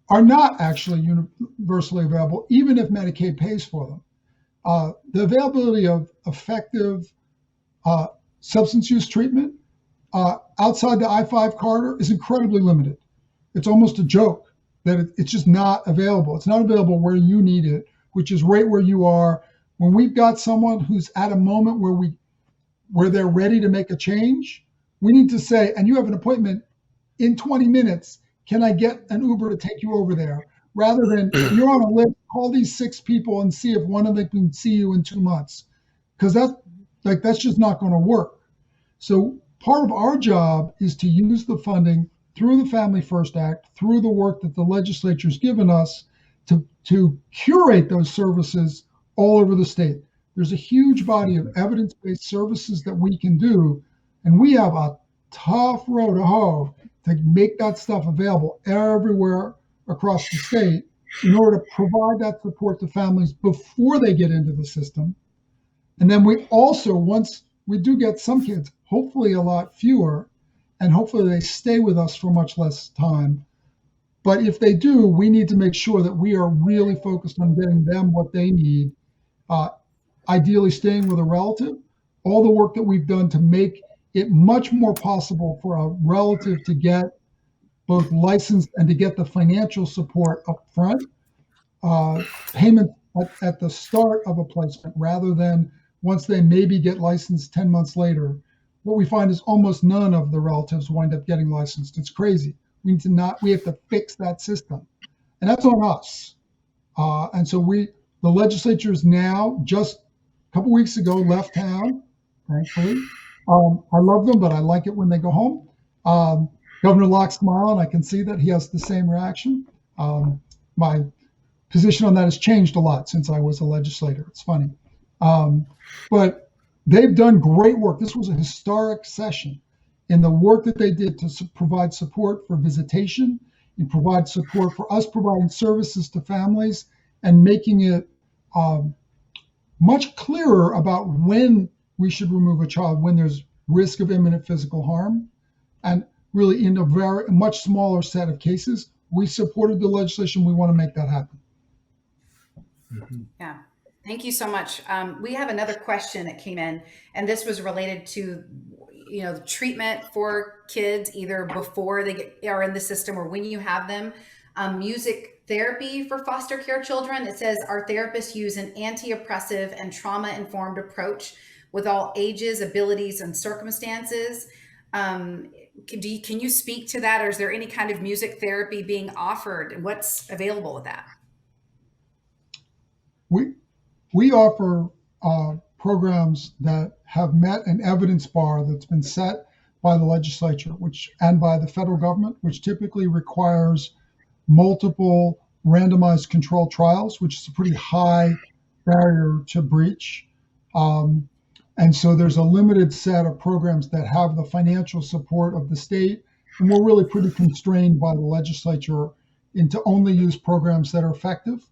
are not actually universally available, even if Medicaid pays for them. The availability of effective substance use treatment outside the I-5 corridor is incredibly limited. It's almost a joke that it's just not available. It's not available where you need it, which is right where you are. When we've got someone who's at a moment where they're ready to make a change, we need to say, and you have an appointment in 20 minutes, can I get an Uber to take you over there? Rather than you're on a list, call these 6 people and see if one of them can see you in 2 months. Because that's just not going to work. So part of our job is to use the funding through the Family First Act, through the work that the legislature's given us to curate those services all over the state. There's a huge body of evidence-based services that we can do, and we have a tough row to hoe to make that stuff available everywhere across the state in order to provide that support to families before they get into the system. And then we also, once we do get some kids, hopefully a lot fewer, and hopefully they stay with us for much less time. But if they do, we need to make sure that we are really focused on getting them what they need, ideally staying with a relative. All the work that we've done to make it much more possible for a relative to get both licensed and to get the financial support up front, payment at the start of a placement rather than once they maybe get licensed 10 months later. What we find is almost none of the relatives wind up getting licensed. It's crazy. We have to fix that system. And that's on us. And so the legislatures now, just a couple weeks ago, left town, thankfully. I love them, but I like it when they go home. Governor Locke smiled, and I can see that he has the same reaction. My position on that has changed a lot since I was a legislator. It's funny. But they've done great work. This was a historic session in the work that they did to provide support for visitation and provide support for us providing services to families and making it much clearer about when we should remove a child when there's risk of imminent physical harm. And really in a much smaller set of cases, we supported the legislation. We want to make that happen. Yeah. Thank you so much. We have another question that came in, and this was related to, the treatment for kids either before they are in the system or when you have them. Music therapy for foster care children. It says our therapists use an anti-oppressive and trauma-informed approach with all ages, abilities, and circumstances. Can you speak to that, or is there any kind of music therapy being offered? What's available with that? We offer programs that have met an evidence bar that's been set by the legislature, and by the federal government, which typically requires multiple randomized controlled trials, which is a pretty high barrier to breach. And so there's a limited set of programs that have the financial support of the state, and we're really pretty constrained by the legislature into only use programs that are effective.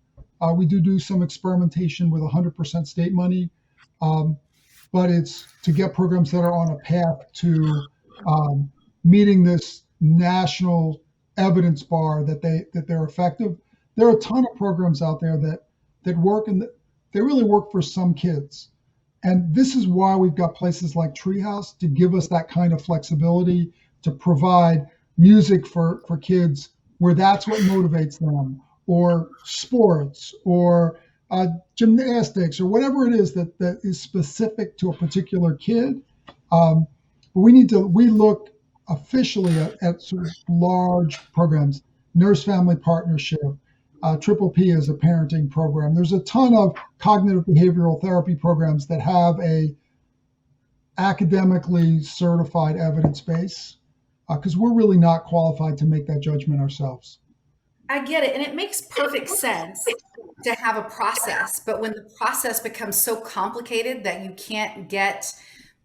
We do some experimentation with 100% state money, but it's to get programs that are on a path to meeting this national evidence bar that they're effective. There are a ton of programs out there that work, and they really work for some kids. And this is why we've got places like Treehouse to give us that kind of flexibility to provide music for kids where that's what motivates them, or sports, or gymnastics, or whatever it is that is specific to a particular kid. But we look officially at sort of large programs, nurse family partnership, Triple P is a parenting program. There's a ton of cognitive behavioral therapy programs that have a academically certified evidence base, because we're really not qualified to make that judgment ourselves. I get it. And it makes perfect sense to have a process. But when the process becomes so complicated that you can't get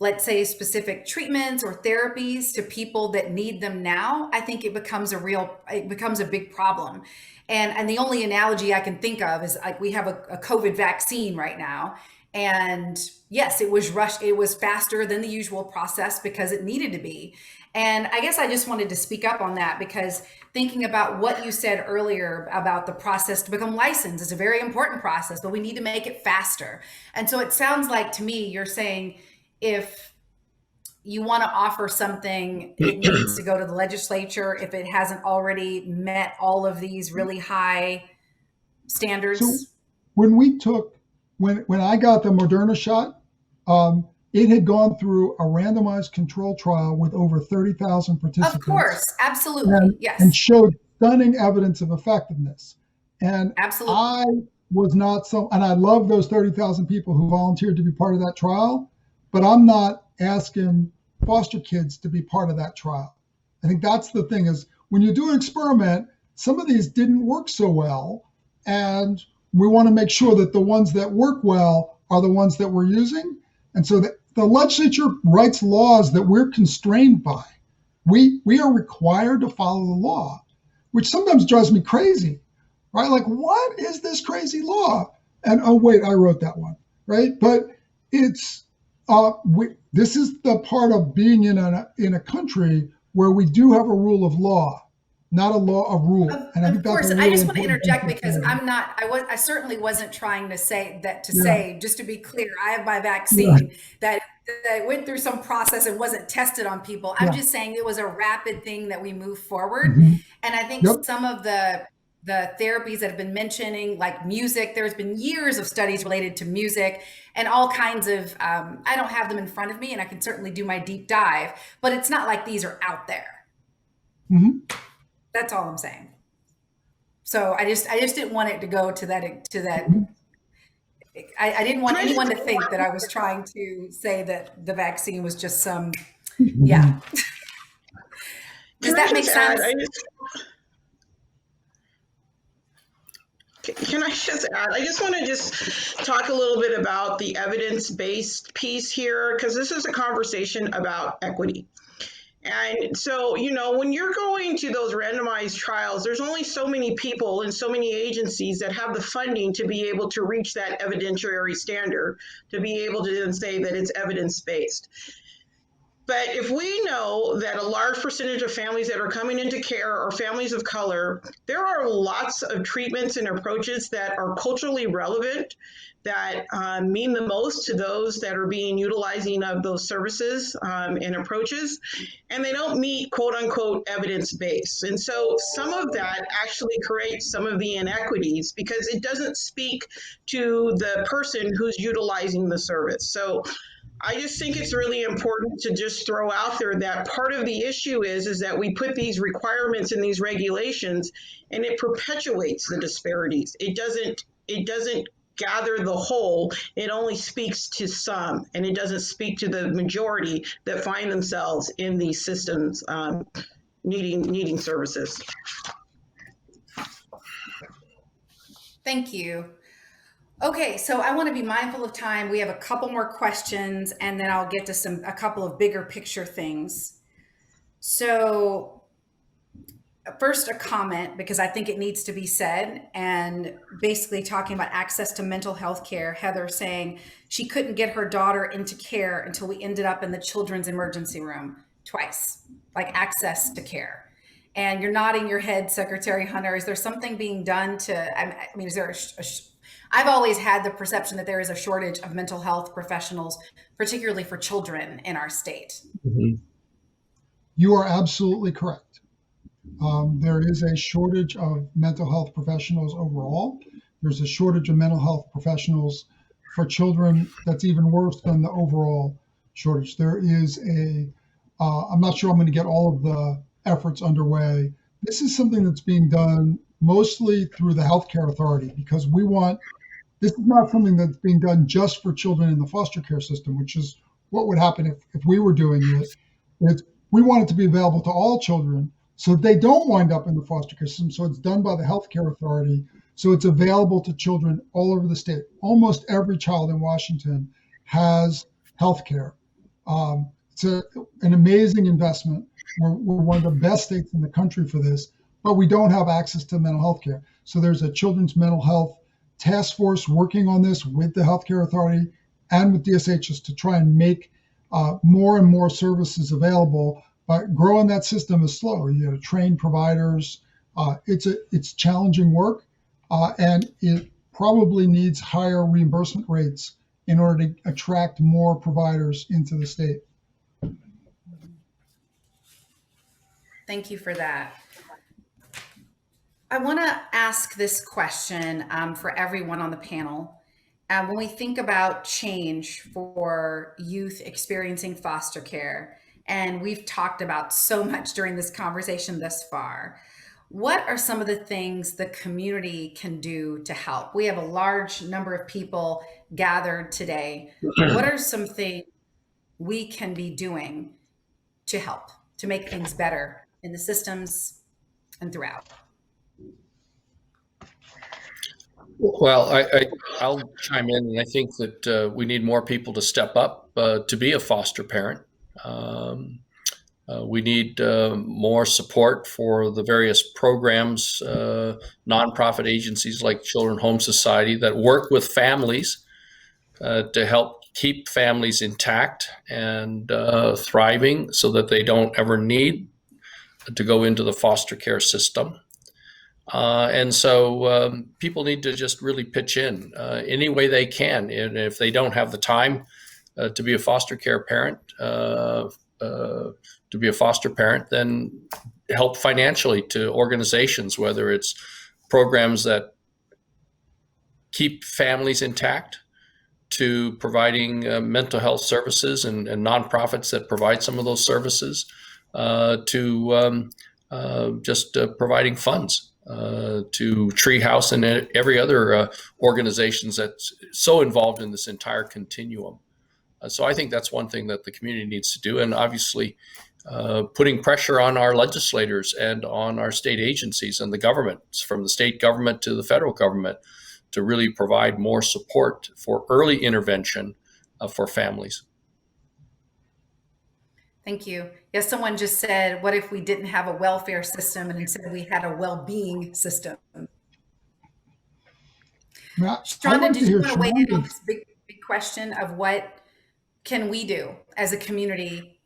let's say, specific treatments or therapies to people that need them now, I think it becomes a big problem. And the only analogy I can think of is like we have a COVID vaccine right now. And yes, it was rushed. It was faster than the usual process because it needed to be. And I guess I just wanted to speak up on that, because thinking about what you said earlier about the process to become licensed is a very important process, but we need to make it faster. And so it sounds like to me, you're saying if you want to offer something, it needs to go to the legislature if it hasn't already met all of these really high standards. So when I got the Moderna shot, it had gone through a randomized control trial with over 30,000 participants. Of course, absolutely, yes. And showed stunning evidence of effectiveness. And absolutely. I was not and I love those 30,000 people who volunteered to be part of that trial, but I'm not asking foster kids to be part of that trial. I think that's the thing, is when you do an experiment, some of these didn't work so well, and we want to make sure that the ones that work well are the ones that we're using. And so the legislature writes laws that we're constrained by. We are required to follow the law, which sometimes drives me crazy, right? Like, what is this crazy law? And oh wait, I wrote that one, right? But it's this is the part of being in a country where we do have a rule of law, not a law of rule. And of course, and I just want to interject, because I certainly wasn't trying to say that say, just to be clear, I have my vaccine that went through some process and wasn't tested on people. I'm just saying it was a rapid thing that we moved forward. And I think some of the therapies that have been mentioning, like music, there's been years of studies related to music and all kinds of, I don't have them in front of me and I can certainly do my deep dive, but it's not like these are out there. That's all I'm saying. So I just didn't want it to go to that. I didn't want anyone to think that I was trying to say that the vaccine was just some, Does that make sense? Can I just add? I just want to just talk a little bit about the evidence-based piece here, because this is a conversation about equity. And so, when you're going to those randomized trials, there's only so many people and so many agencies that have the funding to be able to reach that evidentiary standard, to be able to then say that it's evidence-based. But if we know that a large percentage of families that are coming into care are families of color, there are lots of treatments and approaches that are culturally relevant, that mean the most to those that are being utilizing of those services and approaches, and they don't meet quote unquote evidence base. And so some of that actually creates some of the inequities because it doesn't speak to the person who's utilizing the service. So I just think it's really important to just throw out there that part of the issue is that we put these requirements and these regulations and it perpetuates the disparities. It doesn't gather the whole. It only speaks to some, and it doesn't speak to the majority that find themselves in these systems needing services. Thank you. Okay, so I want to be mindful of time. We have a couple more questions, and then I'll get to a couple of bigger picture things. So first, a comment, because I think it needs to be said, and basically talking about access to mental health care. Heather saying she couldn't get her daughter into care until we ended up in the children's emergency room twice, like access to care. And you're nodding your head, Secretary Hunter. Is there something being done to, I mean, is there I've always had the perception that there is a shortage of mental health professionals, particularly for children in our state. You are absolutely correct. There is a shortage of mental health professionals overall. There's a shortage of mental health professionals for children that's even worse than the overall shortage. There is I'm not sure I'm going to get all of the efforts underway. This is something that's being done mostly through the healthcare authority, because this is not something that's being done just for children in the foster care system, which is what would happen if we were doing it. We want it to be available to all children so they don't wind up in the foster care system. So it's done by the healthcare authority. So it's available to children all over the state. Almost every child in Washington has healthcare. It's an amazing investment. We're one of the best states in the country for this, but we don't have access to mental health care. So there's a children's mental health task force working on this with the healthcare authority and with DSHS to try and make more and more services available. But growing that system is slow. You got to train providers. It's challenging work, and it probably needs higher reimbursement rates in order to attract more providers into the state. Thank you for that. I want to ask this question for everyone on the panel. When we think about change for youth experiencing foster care, and we've talked about so much during this conversation thus far, what are some of the things the community can do to help? We have a large number of people gathered today. What are some things we can be doing to help, to make things better in the systems and throughout? Well, I'll chime in, and I think that we need more people to step up to be a foster parent. We need more support for the various programs, nonprofit agencies like Children Home Society that work with families to help keep families intact and thriving so that they don't ever need to go into the foster care system. And so people need to just really pitch in any way they can. And if they don't have the time to be a foster care parent, then help financially to organizations, whether it's programs that keep families intact, to providing mental health services and nonprofits that provide some of those services, to just providing funds to Treehouse and every other organizations that's so involved in this entire continuum. So I think that's one thing that the community needs to do. And obviously putting pressure on our legislators and on our state agencies and the governments, from the state government to the federal government, to really provide more support for early intervention for families. Thank you. Yes, someone just said, what if we didn't have a welfare system and instead we had a well-being system? Sharonda, did you want to weigh in on this big question of what can we do as a community?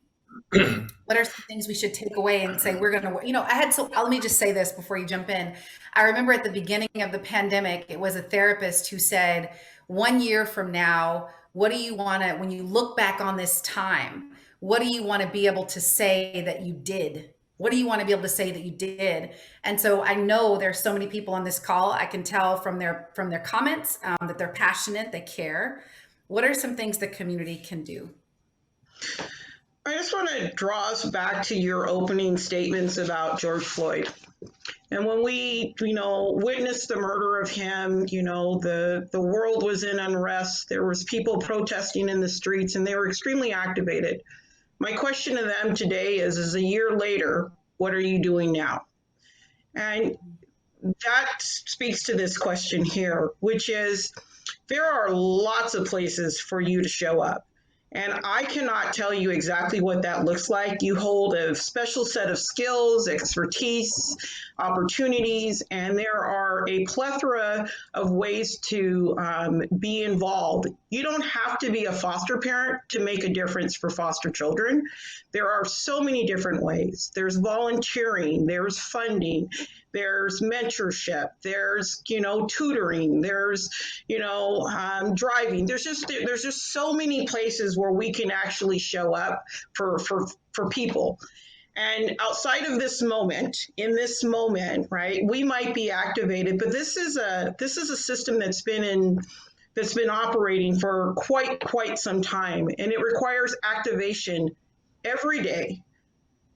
What are some things we should take away and say, we're going to, let me just say this before you jump in. I remember at the beginning of the pandemic, it was a therapist who said, 1 year from now, what do you want to, when you look back on this time, what do you want to be able to say that you did? What do you want to be able to say that you did? And so I know there's so many people on this call. I can tell from their comments that they're passionate, they care. What are some things the community can do? I just want to draw us back to your opening statements about George Floyd. And when we, witnessed the murder of him, the world was in unrest. There was people protesting in the streets, and they were extremely activated. My question to them today is a year later, what are you doing now? And that speaks to this question here, which is there are lots of places for you to show up. And I cannot tell you exactly what that looks like. You hold a special set of skills, expertise, opportunities, and there are a plethora of ways to be involved. You don't have to be a foster parent to make a difference for foster children. There are so many different ways. There's volunteering, there's funding, there's mentorship, there's, tutoring, there's, driving. There's just so many places where we can actually show up for people. And outside of this moment, in this moment, right, we might be activated, but this is a system that's been operating for quite some time, and it requires activation every day.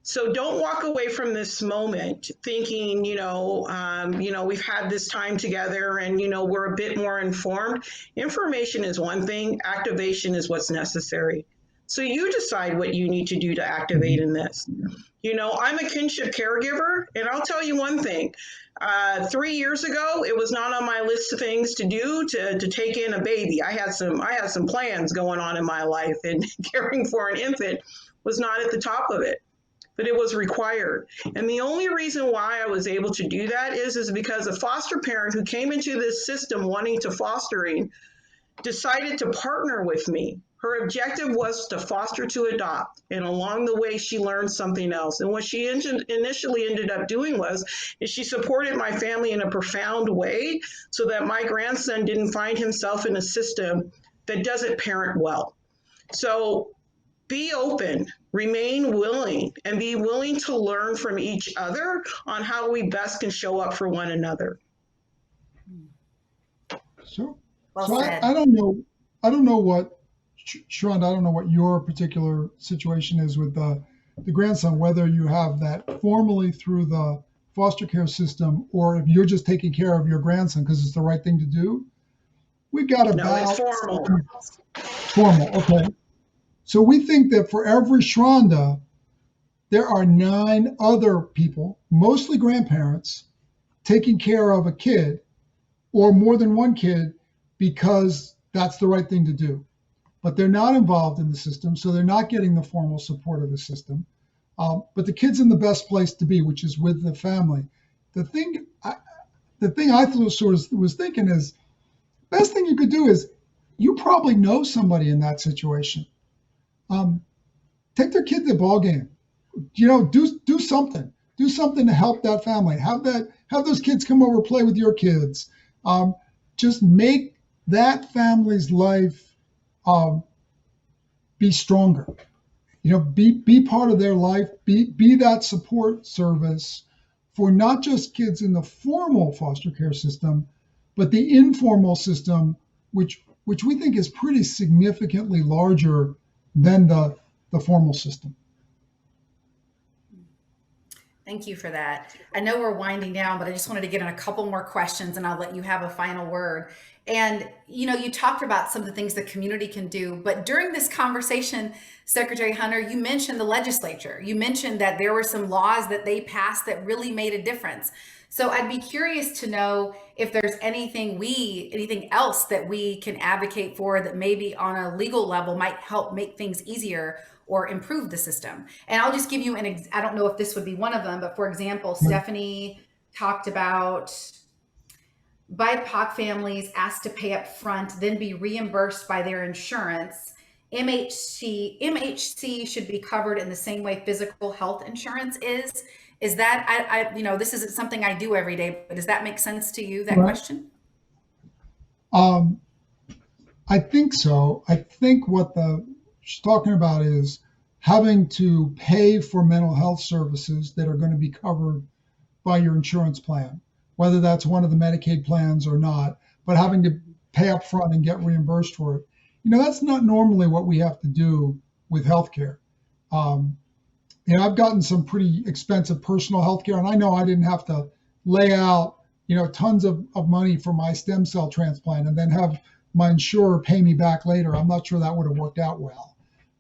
So don't walk away from this moment thinking, we've had this time together and, we're a bit more informed. Information is one thing, activation is what's necessary. So you decide what you need to do to activate in this. I'm a kinship caregiver, and I'll tell you one thing. 3 years ago, it was not on my list of things to do to take in a baby. I had some plans going on in my life, and caring for an infant was not at the top of it, but it was required. And the only reason why I was able to do that is because a foster parent who came into this system wanting to fostering decided to partner with me. Her objective was to foster to adopt, and along the way, she learned something else. And what she initially ended up doing is she supported my family in a profound way so that my grandson didn't find himself in a system that doesn't parent well. So be open, remain willing, and be willing to learn from each other on how we best can show up for one another. So, Well so said. I don't know what, Sharonda, I don't know what your particular situation is with the grandson, whether you have that formally through the foster care system or if you're just taking care of your grandson because it's the right thing to do. We've got No, about it's formal. formal. Okay. So we think that for every Shrounda, there are 9 other people, mostly grandparents, taking care of a kid or more than one kid because that's the right thing to do. But they're not involved in the system, so they're not getting the formal support of the system. But the kid's in the best place to be, which is with the family. The thing I was thinking is, best thing you could do is, you probably know somebody in that situation. Take their kid to the ball game. Do something. Do something to help that family. Have those kids come over, play with your kids. Just make that family's life be stronger. Be part of their life. Be that support service for not just kids in the formal foster care system, but the informal system, which we think is pretty significantly larger than the formal system. Thank you for that. I know we're winding down, but I just wanted to get in a couple more questions and I'll let you have a final word. And, you talked about some of the things the community can do, but during this conversation, Secretary Hunter, you mentioned the legislature. You mentioned that there were some laws that they passed that really made a difference. So I'd be curious to know if there's anything else that we can advocate for that maybe on a legal level might help make things easier or improve the system. And I'll just give you I don't know if this would be one of them, but for example, Stephanie talked about BIPOC families asked to pay up front, then be reimbursed by their insurance. MHC should be covered in the same way physical health insurance is. Is that, this isn't something I do every day, but does that make sense to you, that question? I think so. I think what she's talking about is having to pay for mental health services that are going to be covered by your insurance plan, whether that's one of the Medicaid plans or not, but having to pay up front and get reimbursed for it. That's not normally what we have to do with healthcare. I've gotten some pretty expensive personal healthcare, and I know I didn't have to lay out, tons of money for my stem cell transplant and then have my insurer pay me back later. I'm not sure that would have worked out well.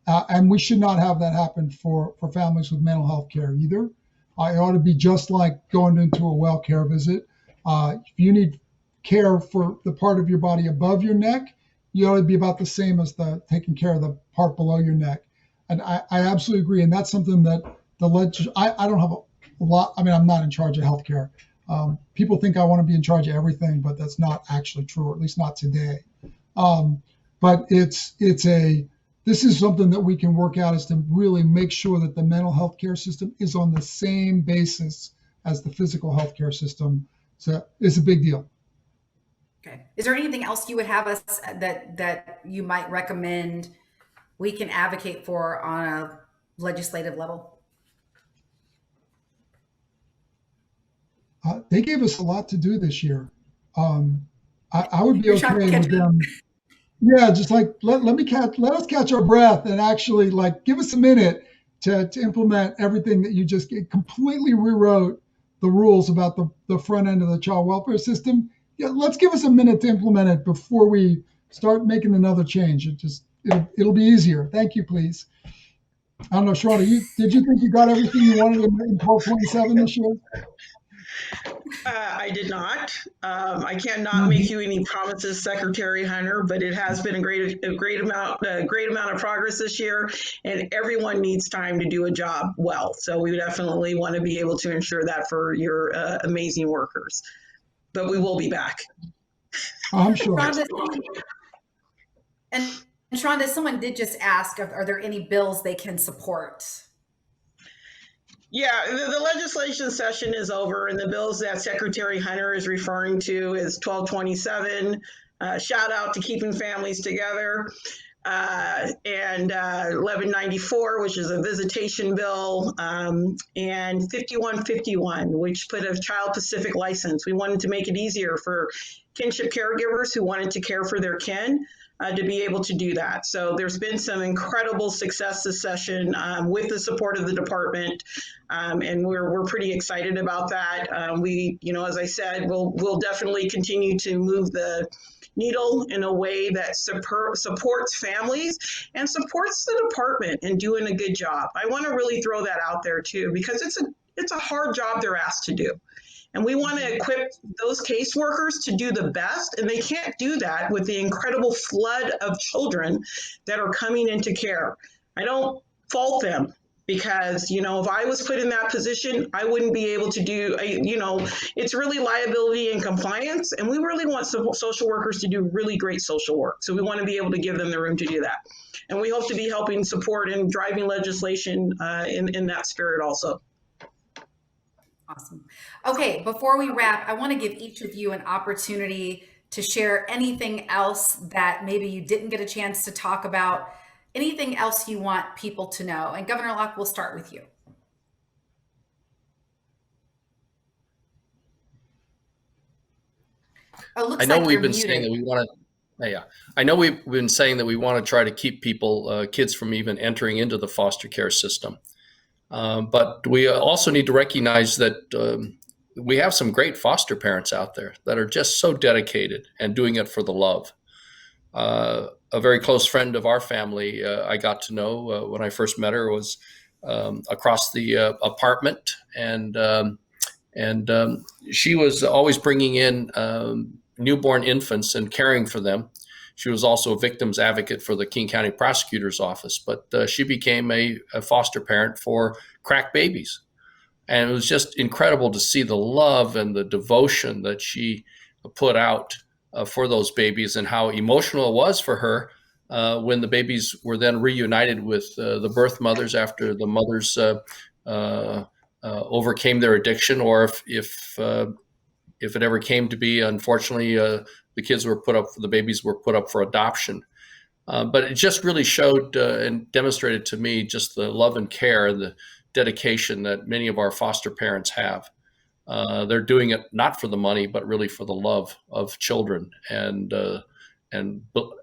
And we should not have that happen for families with mental health care either. It ought to be just like going into a well care visit. If you need care for the part of your body above your neck, you ought to be about the same as taking care of the part below your neck. And I absolutely agree. And that's something that the legislature, I don't have a lot. I mean, I'm not in charge of healthcare. People think I want to be in charge of everything, but that's not actually true, or at least not today. But this is something that we can work out, is to really make sure that the mental health care system is on the same basis as the physical health care system. So it's a big deal. Okay. Is there anything else you would have us that you might recommend we can advocate for on a legislative level? They gave us a lot to do this year. I would be okay with them. Yeah, just like let us catch our breath and actually give us a minute to implement everything that you just completely rewrote the rules about the front end of the child welfare system. Yeah, let's give us a minute to implement it before we start making another change. It'll be easier. Thank you, please. I don't know, Sharonda, did you think you got everything you wanted in 1227 this year? I did not. I cannot make you any promises, Secretary Hunter, but it has been a great amount of progress this year, and everyone needs time to do a job well. So we definitely want to be able to ensure that for your amazing workers. But we will be back. I'm sure. Sharonda, and Sharonda, someone did just ask, are there any bills they can support? Yeah, the legislation session is over, and the bills that Secretary Hunter is referring to is 1227, shout out to Keeping Families Together, and 1194, which is a visitation bill, and 5151, which put a child Pacific license. We wanted to make it easier for kinship caregivers who wanted to care for their kin to be able to do that. So there's been some incredible success this session with the support of the department, and we're pretty excited about that. We, as I said, we'll definitely continue to move the needle in a way that supports families and supports the department in doing a good job. I want to really throw that out there too, because it's a hard job they're asked to do. And we want to equip those caseworkers to do the best, and they can't do that with the incredible flood of children that are coming into care. I don't fault them because, if I was put in that position, I wouldn't be able to do, it's really liability and compliance, and we really want social workers to do really great social work. So we want to be able to give them the room to do that. And we hope to be helping support and driving legislation in that spirit also. Awesome. Okay, before we wrap, I want to give each of you an opportunity to share anything else that maybe you didn't get a chance to talk about, anything else you want people to know. And Governor Locke, we'll start with you. I know we've been saying that we want to. Yeah, I know we've been saying that we want to try to keep kids from even entering into the foster care system. But we also need to recognize that we have some great foster parents out there that are just so dedicated and doing it for the love. A very close friend of our family I got to know when I first met her was across the apartment, and she was always bringing in newborn infants and caring for them. She was also a victims advocate for the King County Prosecutor's Office, but she became a foster parent for crack babies. And it was just incredible to see the love and the devotion that she put out for those babies, and how emotional it was for her when the babies were then reunited with the birth mothers after the mothers overcame their addiction, or if it ever came to be, unfortunately, the babies were put up for adoption. But it just really showed and demonstrated to me just the love and care and the dedication that many of our foster parents have. They're doing it not for the money, but really for the love of children and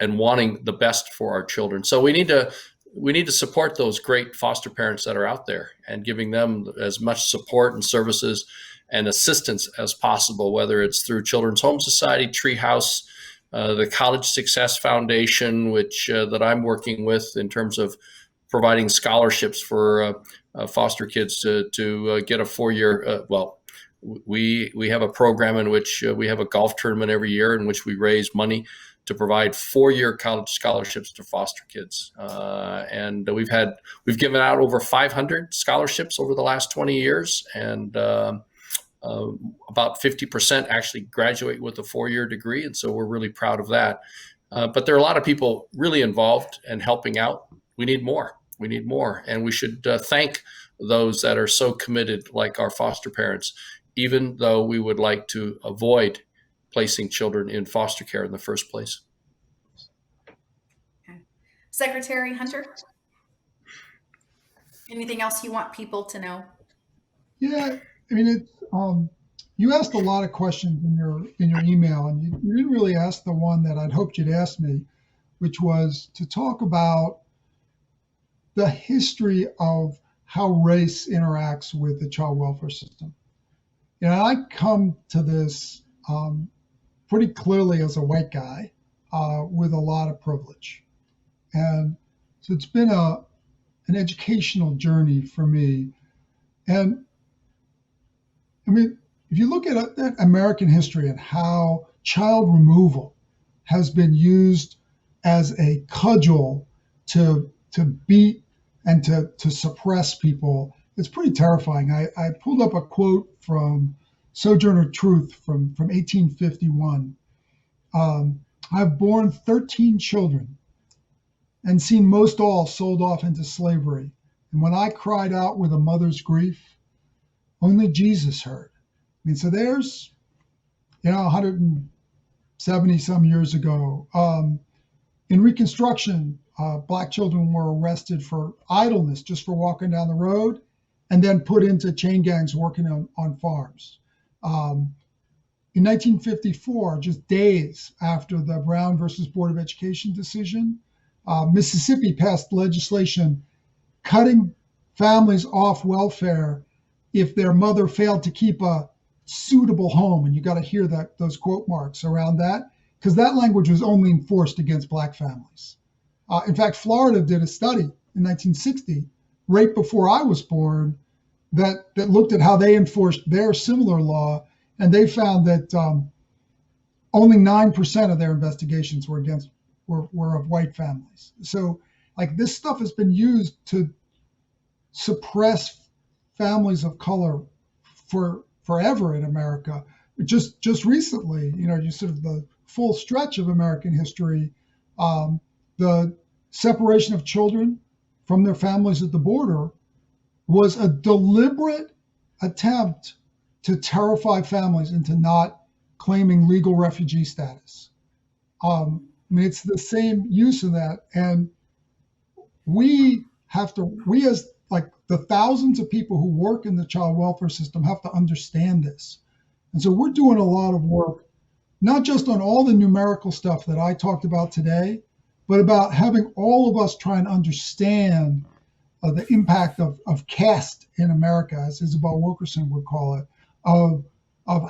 wanting the best for our children. So we need to support those great foster parents that are out there and giving them as much support and services and assistance as possible, whether it's through Children's Home Society, Treehouse, the College Success Foundation, which that I'm working with in terms of providing scholarships for foster kids to get a 4-year. We have a program in which we have a golf tournament every year in which we raise money to provide 4-year college scholarships to foster kids, and we've given out over 500 scholarships over the last 20 years, and about 50% actually graduate with a 4-year degree. And so we're really proud of that. But there are a lot of people really involved and helping out. We need more. And we should thank those that are so committed, like our foster parents, even though we would like to avoid placing children in foster care in the first place. Okay. Secretary Hunter, anything else you want people to know? Yeah, I mean, you asked a lot of questions in your email, and you didn't really ask the one that I'd hoped you'd ask me, which was to talk about the history of how race interacts with the child welfare system. I come to this pretty clearly as a white guy with a lot of privilege, and so it's been an educational journey for me. And I mean, if you look at American history and how child removal has been used as a cudgel to beat and to suppress people, it's pretty terrifying. I pulled up a quote from Sojourner Truth from 1851. I've borne 13 children and seen most all sold off into slavery. And when I cried out with a mother's grief, only Jesus heard. I mean, so there's, 170 some years ago. In Reconstruction, Black children were arrested for idleness, just for walking down the road, and then put into chain gangs working on farms. In 1954, just days after the Brown versus Board of Education decision, Mississippi passed legislation cutting families off welfare if their mother failed to keep a suitable home. And you got to hear those quote marks around that, because that language was only enforced against Black families. In fact, Florida did a study in 1960, right before I was born, that looked at how they enforced their similar law, and they found that only 9% of their investigations were of white families. So, like, this stuff has been used to suppress families of color for forever in America. Just recently, you sort of the full stretch of American history, the separation of children from their families at the border was a deliberate attempt to terrify families into not claiming legal refugee status. I mean, it's the same use of that. And we as like the thousands of people who work in the child welfare system have to understand this. And so we're doing a lot of work, not just on all the numerical stuff that I talked about today, but about having all of us try and understand the impact of caste in America, as Isabel Wilkerson would call it, of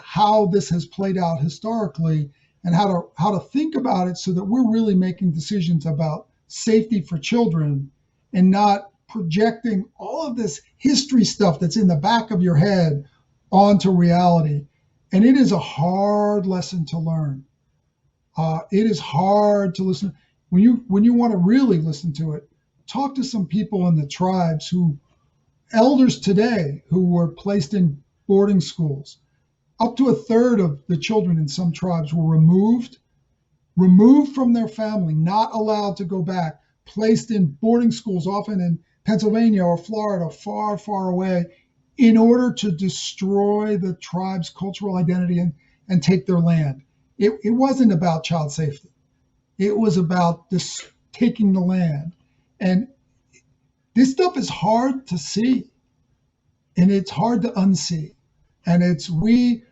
how this has played out historically, and how to think about it so that we're really making decisions about safety for children and not projecting all of this history stuff that's in the back of your head onto reality. And it is a hard lesson to learn. It is hard to listen. When you want to really listen to it, talk to some people in the tribes elders today who were placed in boarding schools. Up to a third of the children in some tribes were removed from their family, not allowed to go back, placed in boarding schools, often in Pennsylvania or Florida, far, far away, in order to destroy the tribe's cultural identity and take their land. It wasn't about child safety. It was about taking the land. And this stuff is hard to see, and it's hard to unsee. And it's we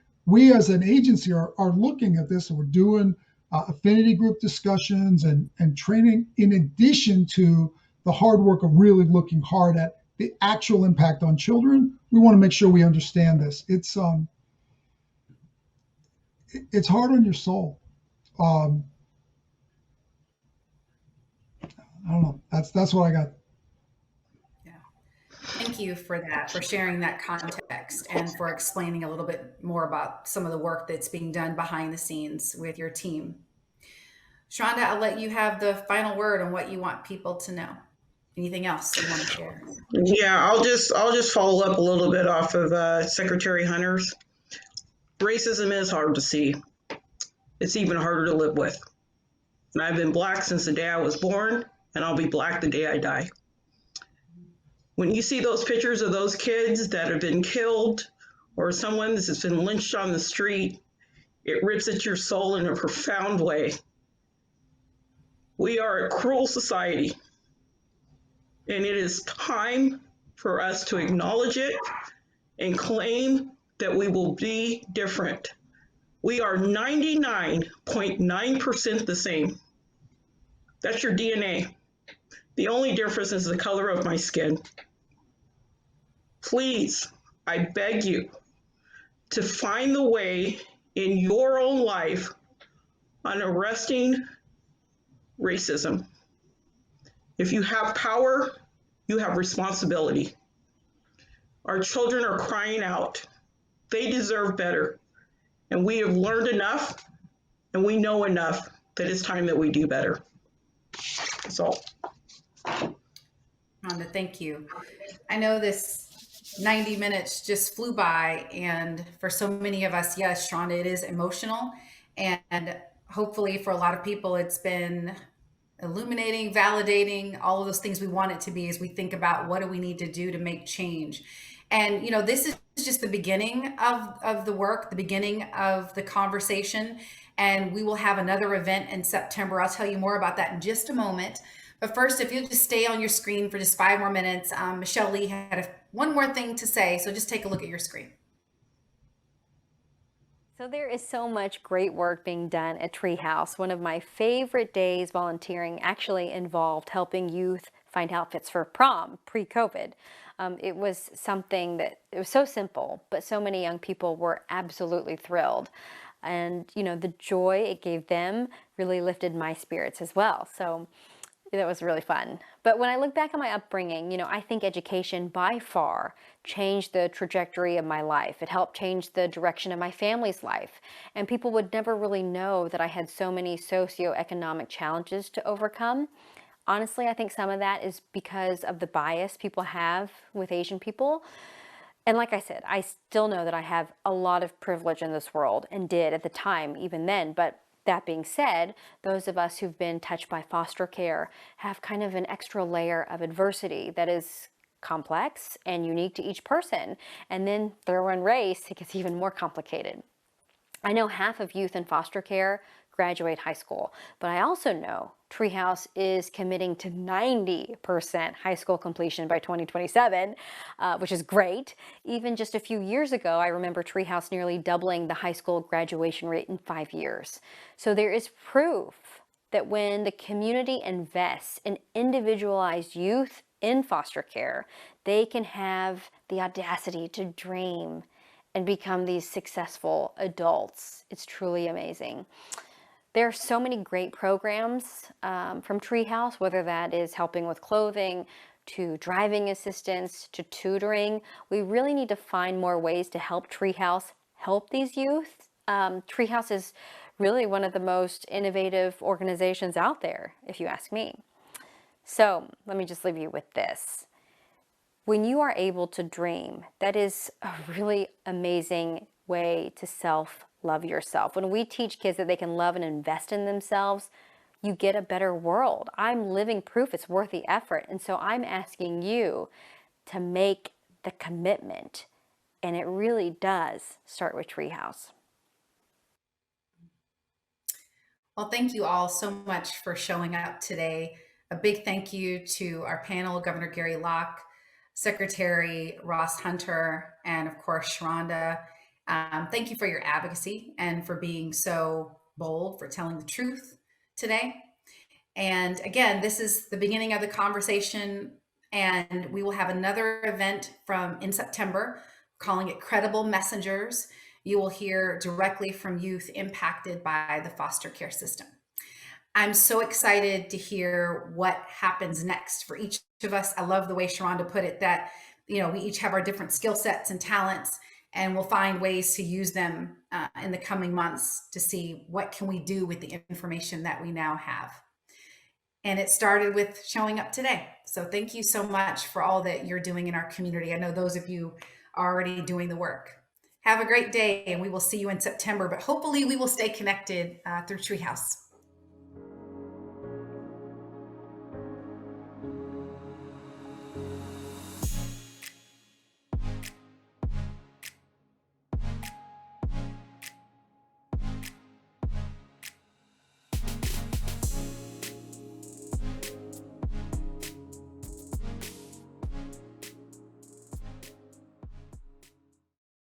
as an agency are looking at this, and we're doing affinity group discussions and training, in addition to the hard work of really looking hard at the actual impact on children. We want to make sure we understand this. It's hard on your soul. I don't know. That's what I got. Yeah. Thank you for that, for sharing that context and for explaining a little bit more about some of the work that's being done behind the scenes with your team. Sharonda, I'll let you have the final word on what you want people to know. Anything else you want to share? Yeah, I'll just follow up a little bit off of Secretary Hunter's. Racism is hard to see. It's even harder to live with. And I've been Black since the day I was born, and I'll be Black the day I die. When you see those pictures of those kids that have been killed, or someone that's been lynched on the street, it rips at your soul in a profound way. We are a cruel society, and it is time for us to acknowledge it and claim that we will be different. We are 99.9% the same. That's your DNA. The only difference is the color of my skin. Please, I beg you to find the way in your own life on arresting racism. If you have power, you have responsibility. Our children are crying out. They deserve better. And we have learned enough and we know enough that it's time that we do better. So, Rhonda, thank you. I know this 90 minutes just flew by, and for so many of us, yes, Sharonda, it is emotional. And hopefully for a lot of people, it's been illuminating, validating, all of those things we want it to be as we think about what do we need to do to make change. And, you know, this is just the beginning of the work, the beginning of the conversation. And we will have another event in September. I'll tell you more about that in just a moment. But first, if you'll just stay on your screen for just 5 more minutes, Michelle Lee had one more thing to say. So just take a look at your screen. So there is so much great work being done at Treehouse. One of my favorite days volunteering actually involved helping youth find outfits for prom pre-COVID. It was something that, it was so simple, but so many young people were absolutely thrilled. And, you know, the joy it gave them really lifted my spirits as well. So that was really fun. But when I look back on my upbringing, you know, I think education by far changed the trajectory of my life. It helped change the direction of my family's life. And people would never really know that I had so many socioeconomic challenges to overcome. Honestly, I think some of that is because of the bias people have with Asian people. And like I said, I still know that I have a lot of privilege in this world, and did at the time, even then. But that being said, those of us who've been touched by foster care have kind of an extra layer of adversity that is complex and unique to each person. And then throw in race, it gets even more complicated. I know half of youth in foster care graduate high school, but I also know Treehouse is committing to 90% high school completion by 2027, which is great. Even just a few years ago, I remember Treehouse nearly doubling the high school graduation rate in 5 years. So there is proof that when the community invests in individualized youth in foster care, they can have the audacity to dream and become these successful adults. It's truly amazing. There are so many great programs from Treehouse, whether that is helping with clothing, to driving assistance, to tutoring. We really need to find more ways to help Treehouse help these youth. Treehouse is really one of the most innovative organizations out there, if you ask me. So let me just leave you with this. When you are able to dream, that is a really amazing way to self-love yourself. When we teach kids that they can love and invest in themselves, you get a better world. I'm living proof it's worth the effort. And so I'm asking you to make the commitment. And it really does start with Treehouse. Well, thank you all so much for showing up today. A big thank you to our panel, Governor Gary Locke, Secretary Ross Hunter, and of course, Sharonda. Thank you for your advocacy and for being so bold, for telling the truth today. And again, this is the beginning of the conversation, and we will have another event in September, calling it Credible Messengers. You will hear directly from youth impacted by the foster care system. I'm so excited to hear what happens next for each of us. I love the way Sharonda put it, that, you know, we each have our different skill sets and talents, and we'll find ways to use them in the coming months to see what can we do with the information that we now have. And it started with showing up today. So thank you so much for all that you're doing in our community. I know those of you are already doing the work. Have a great day, and we will see you in September, but hopefully we will stay connected through Treehouse.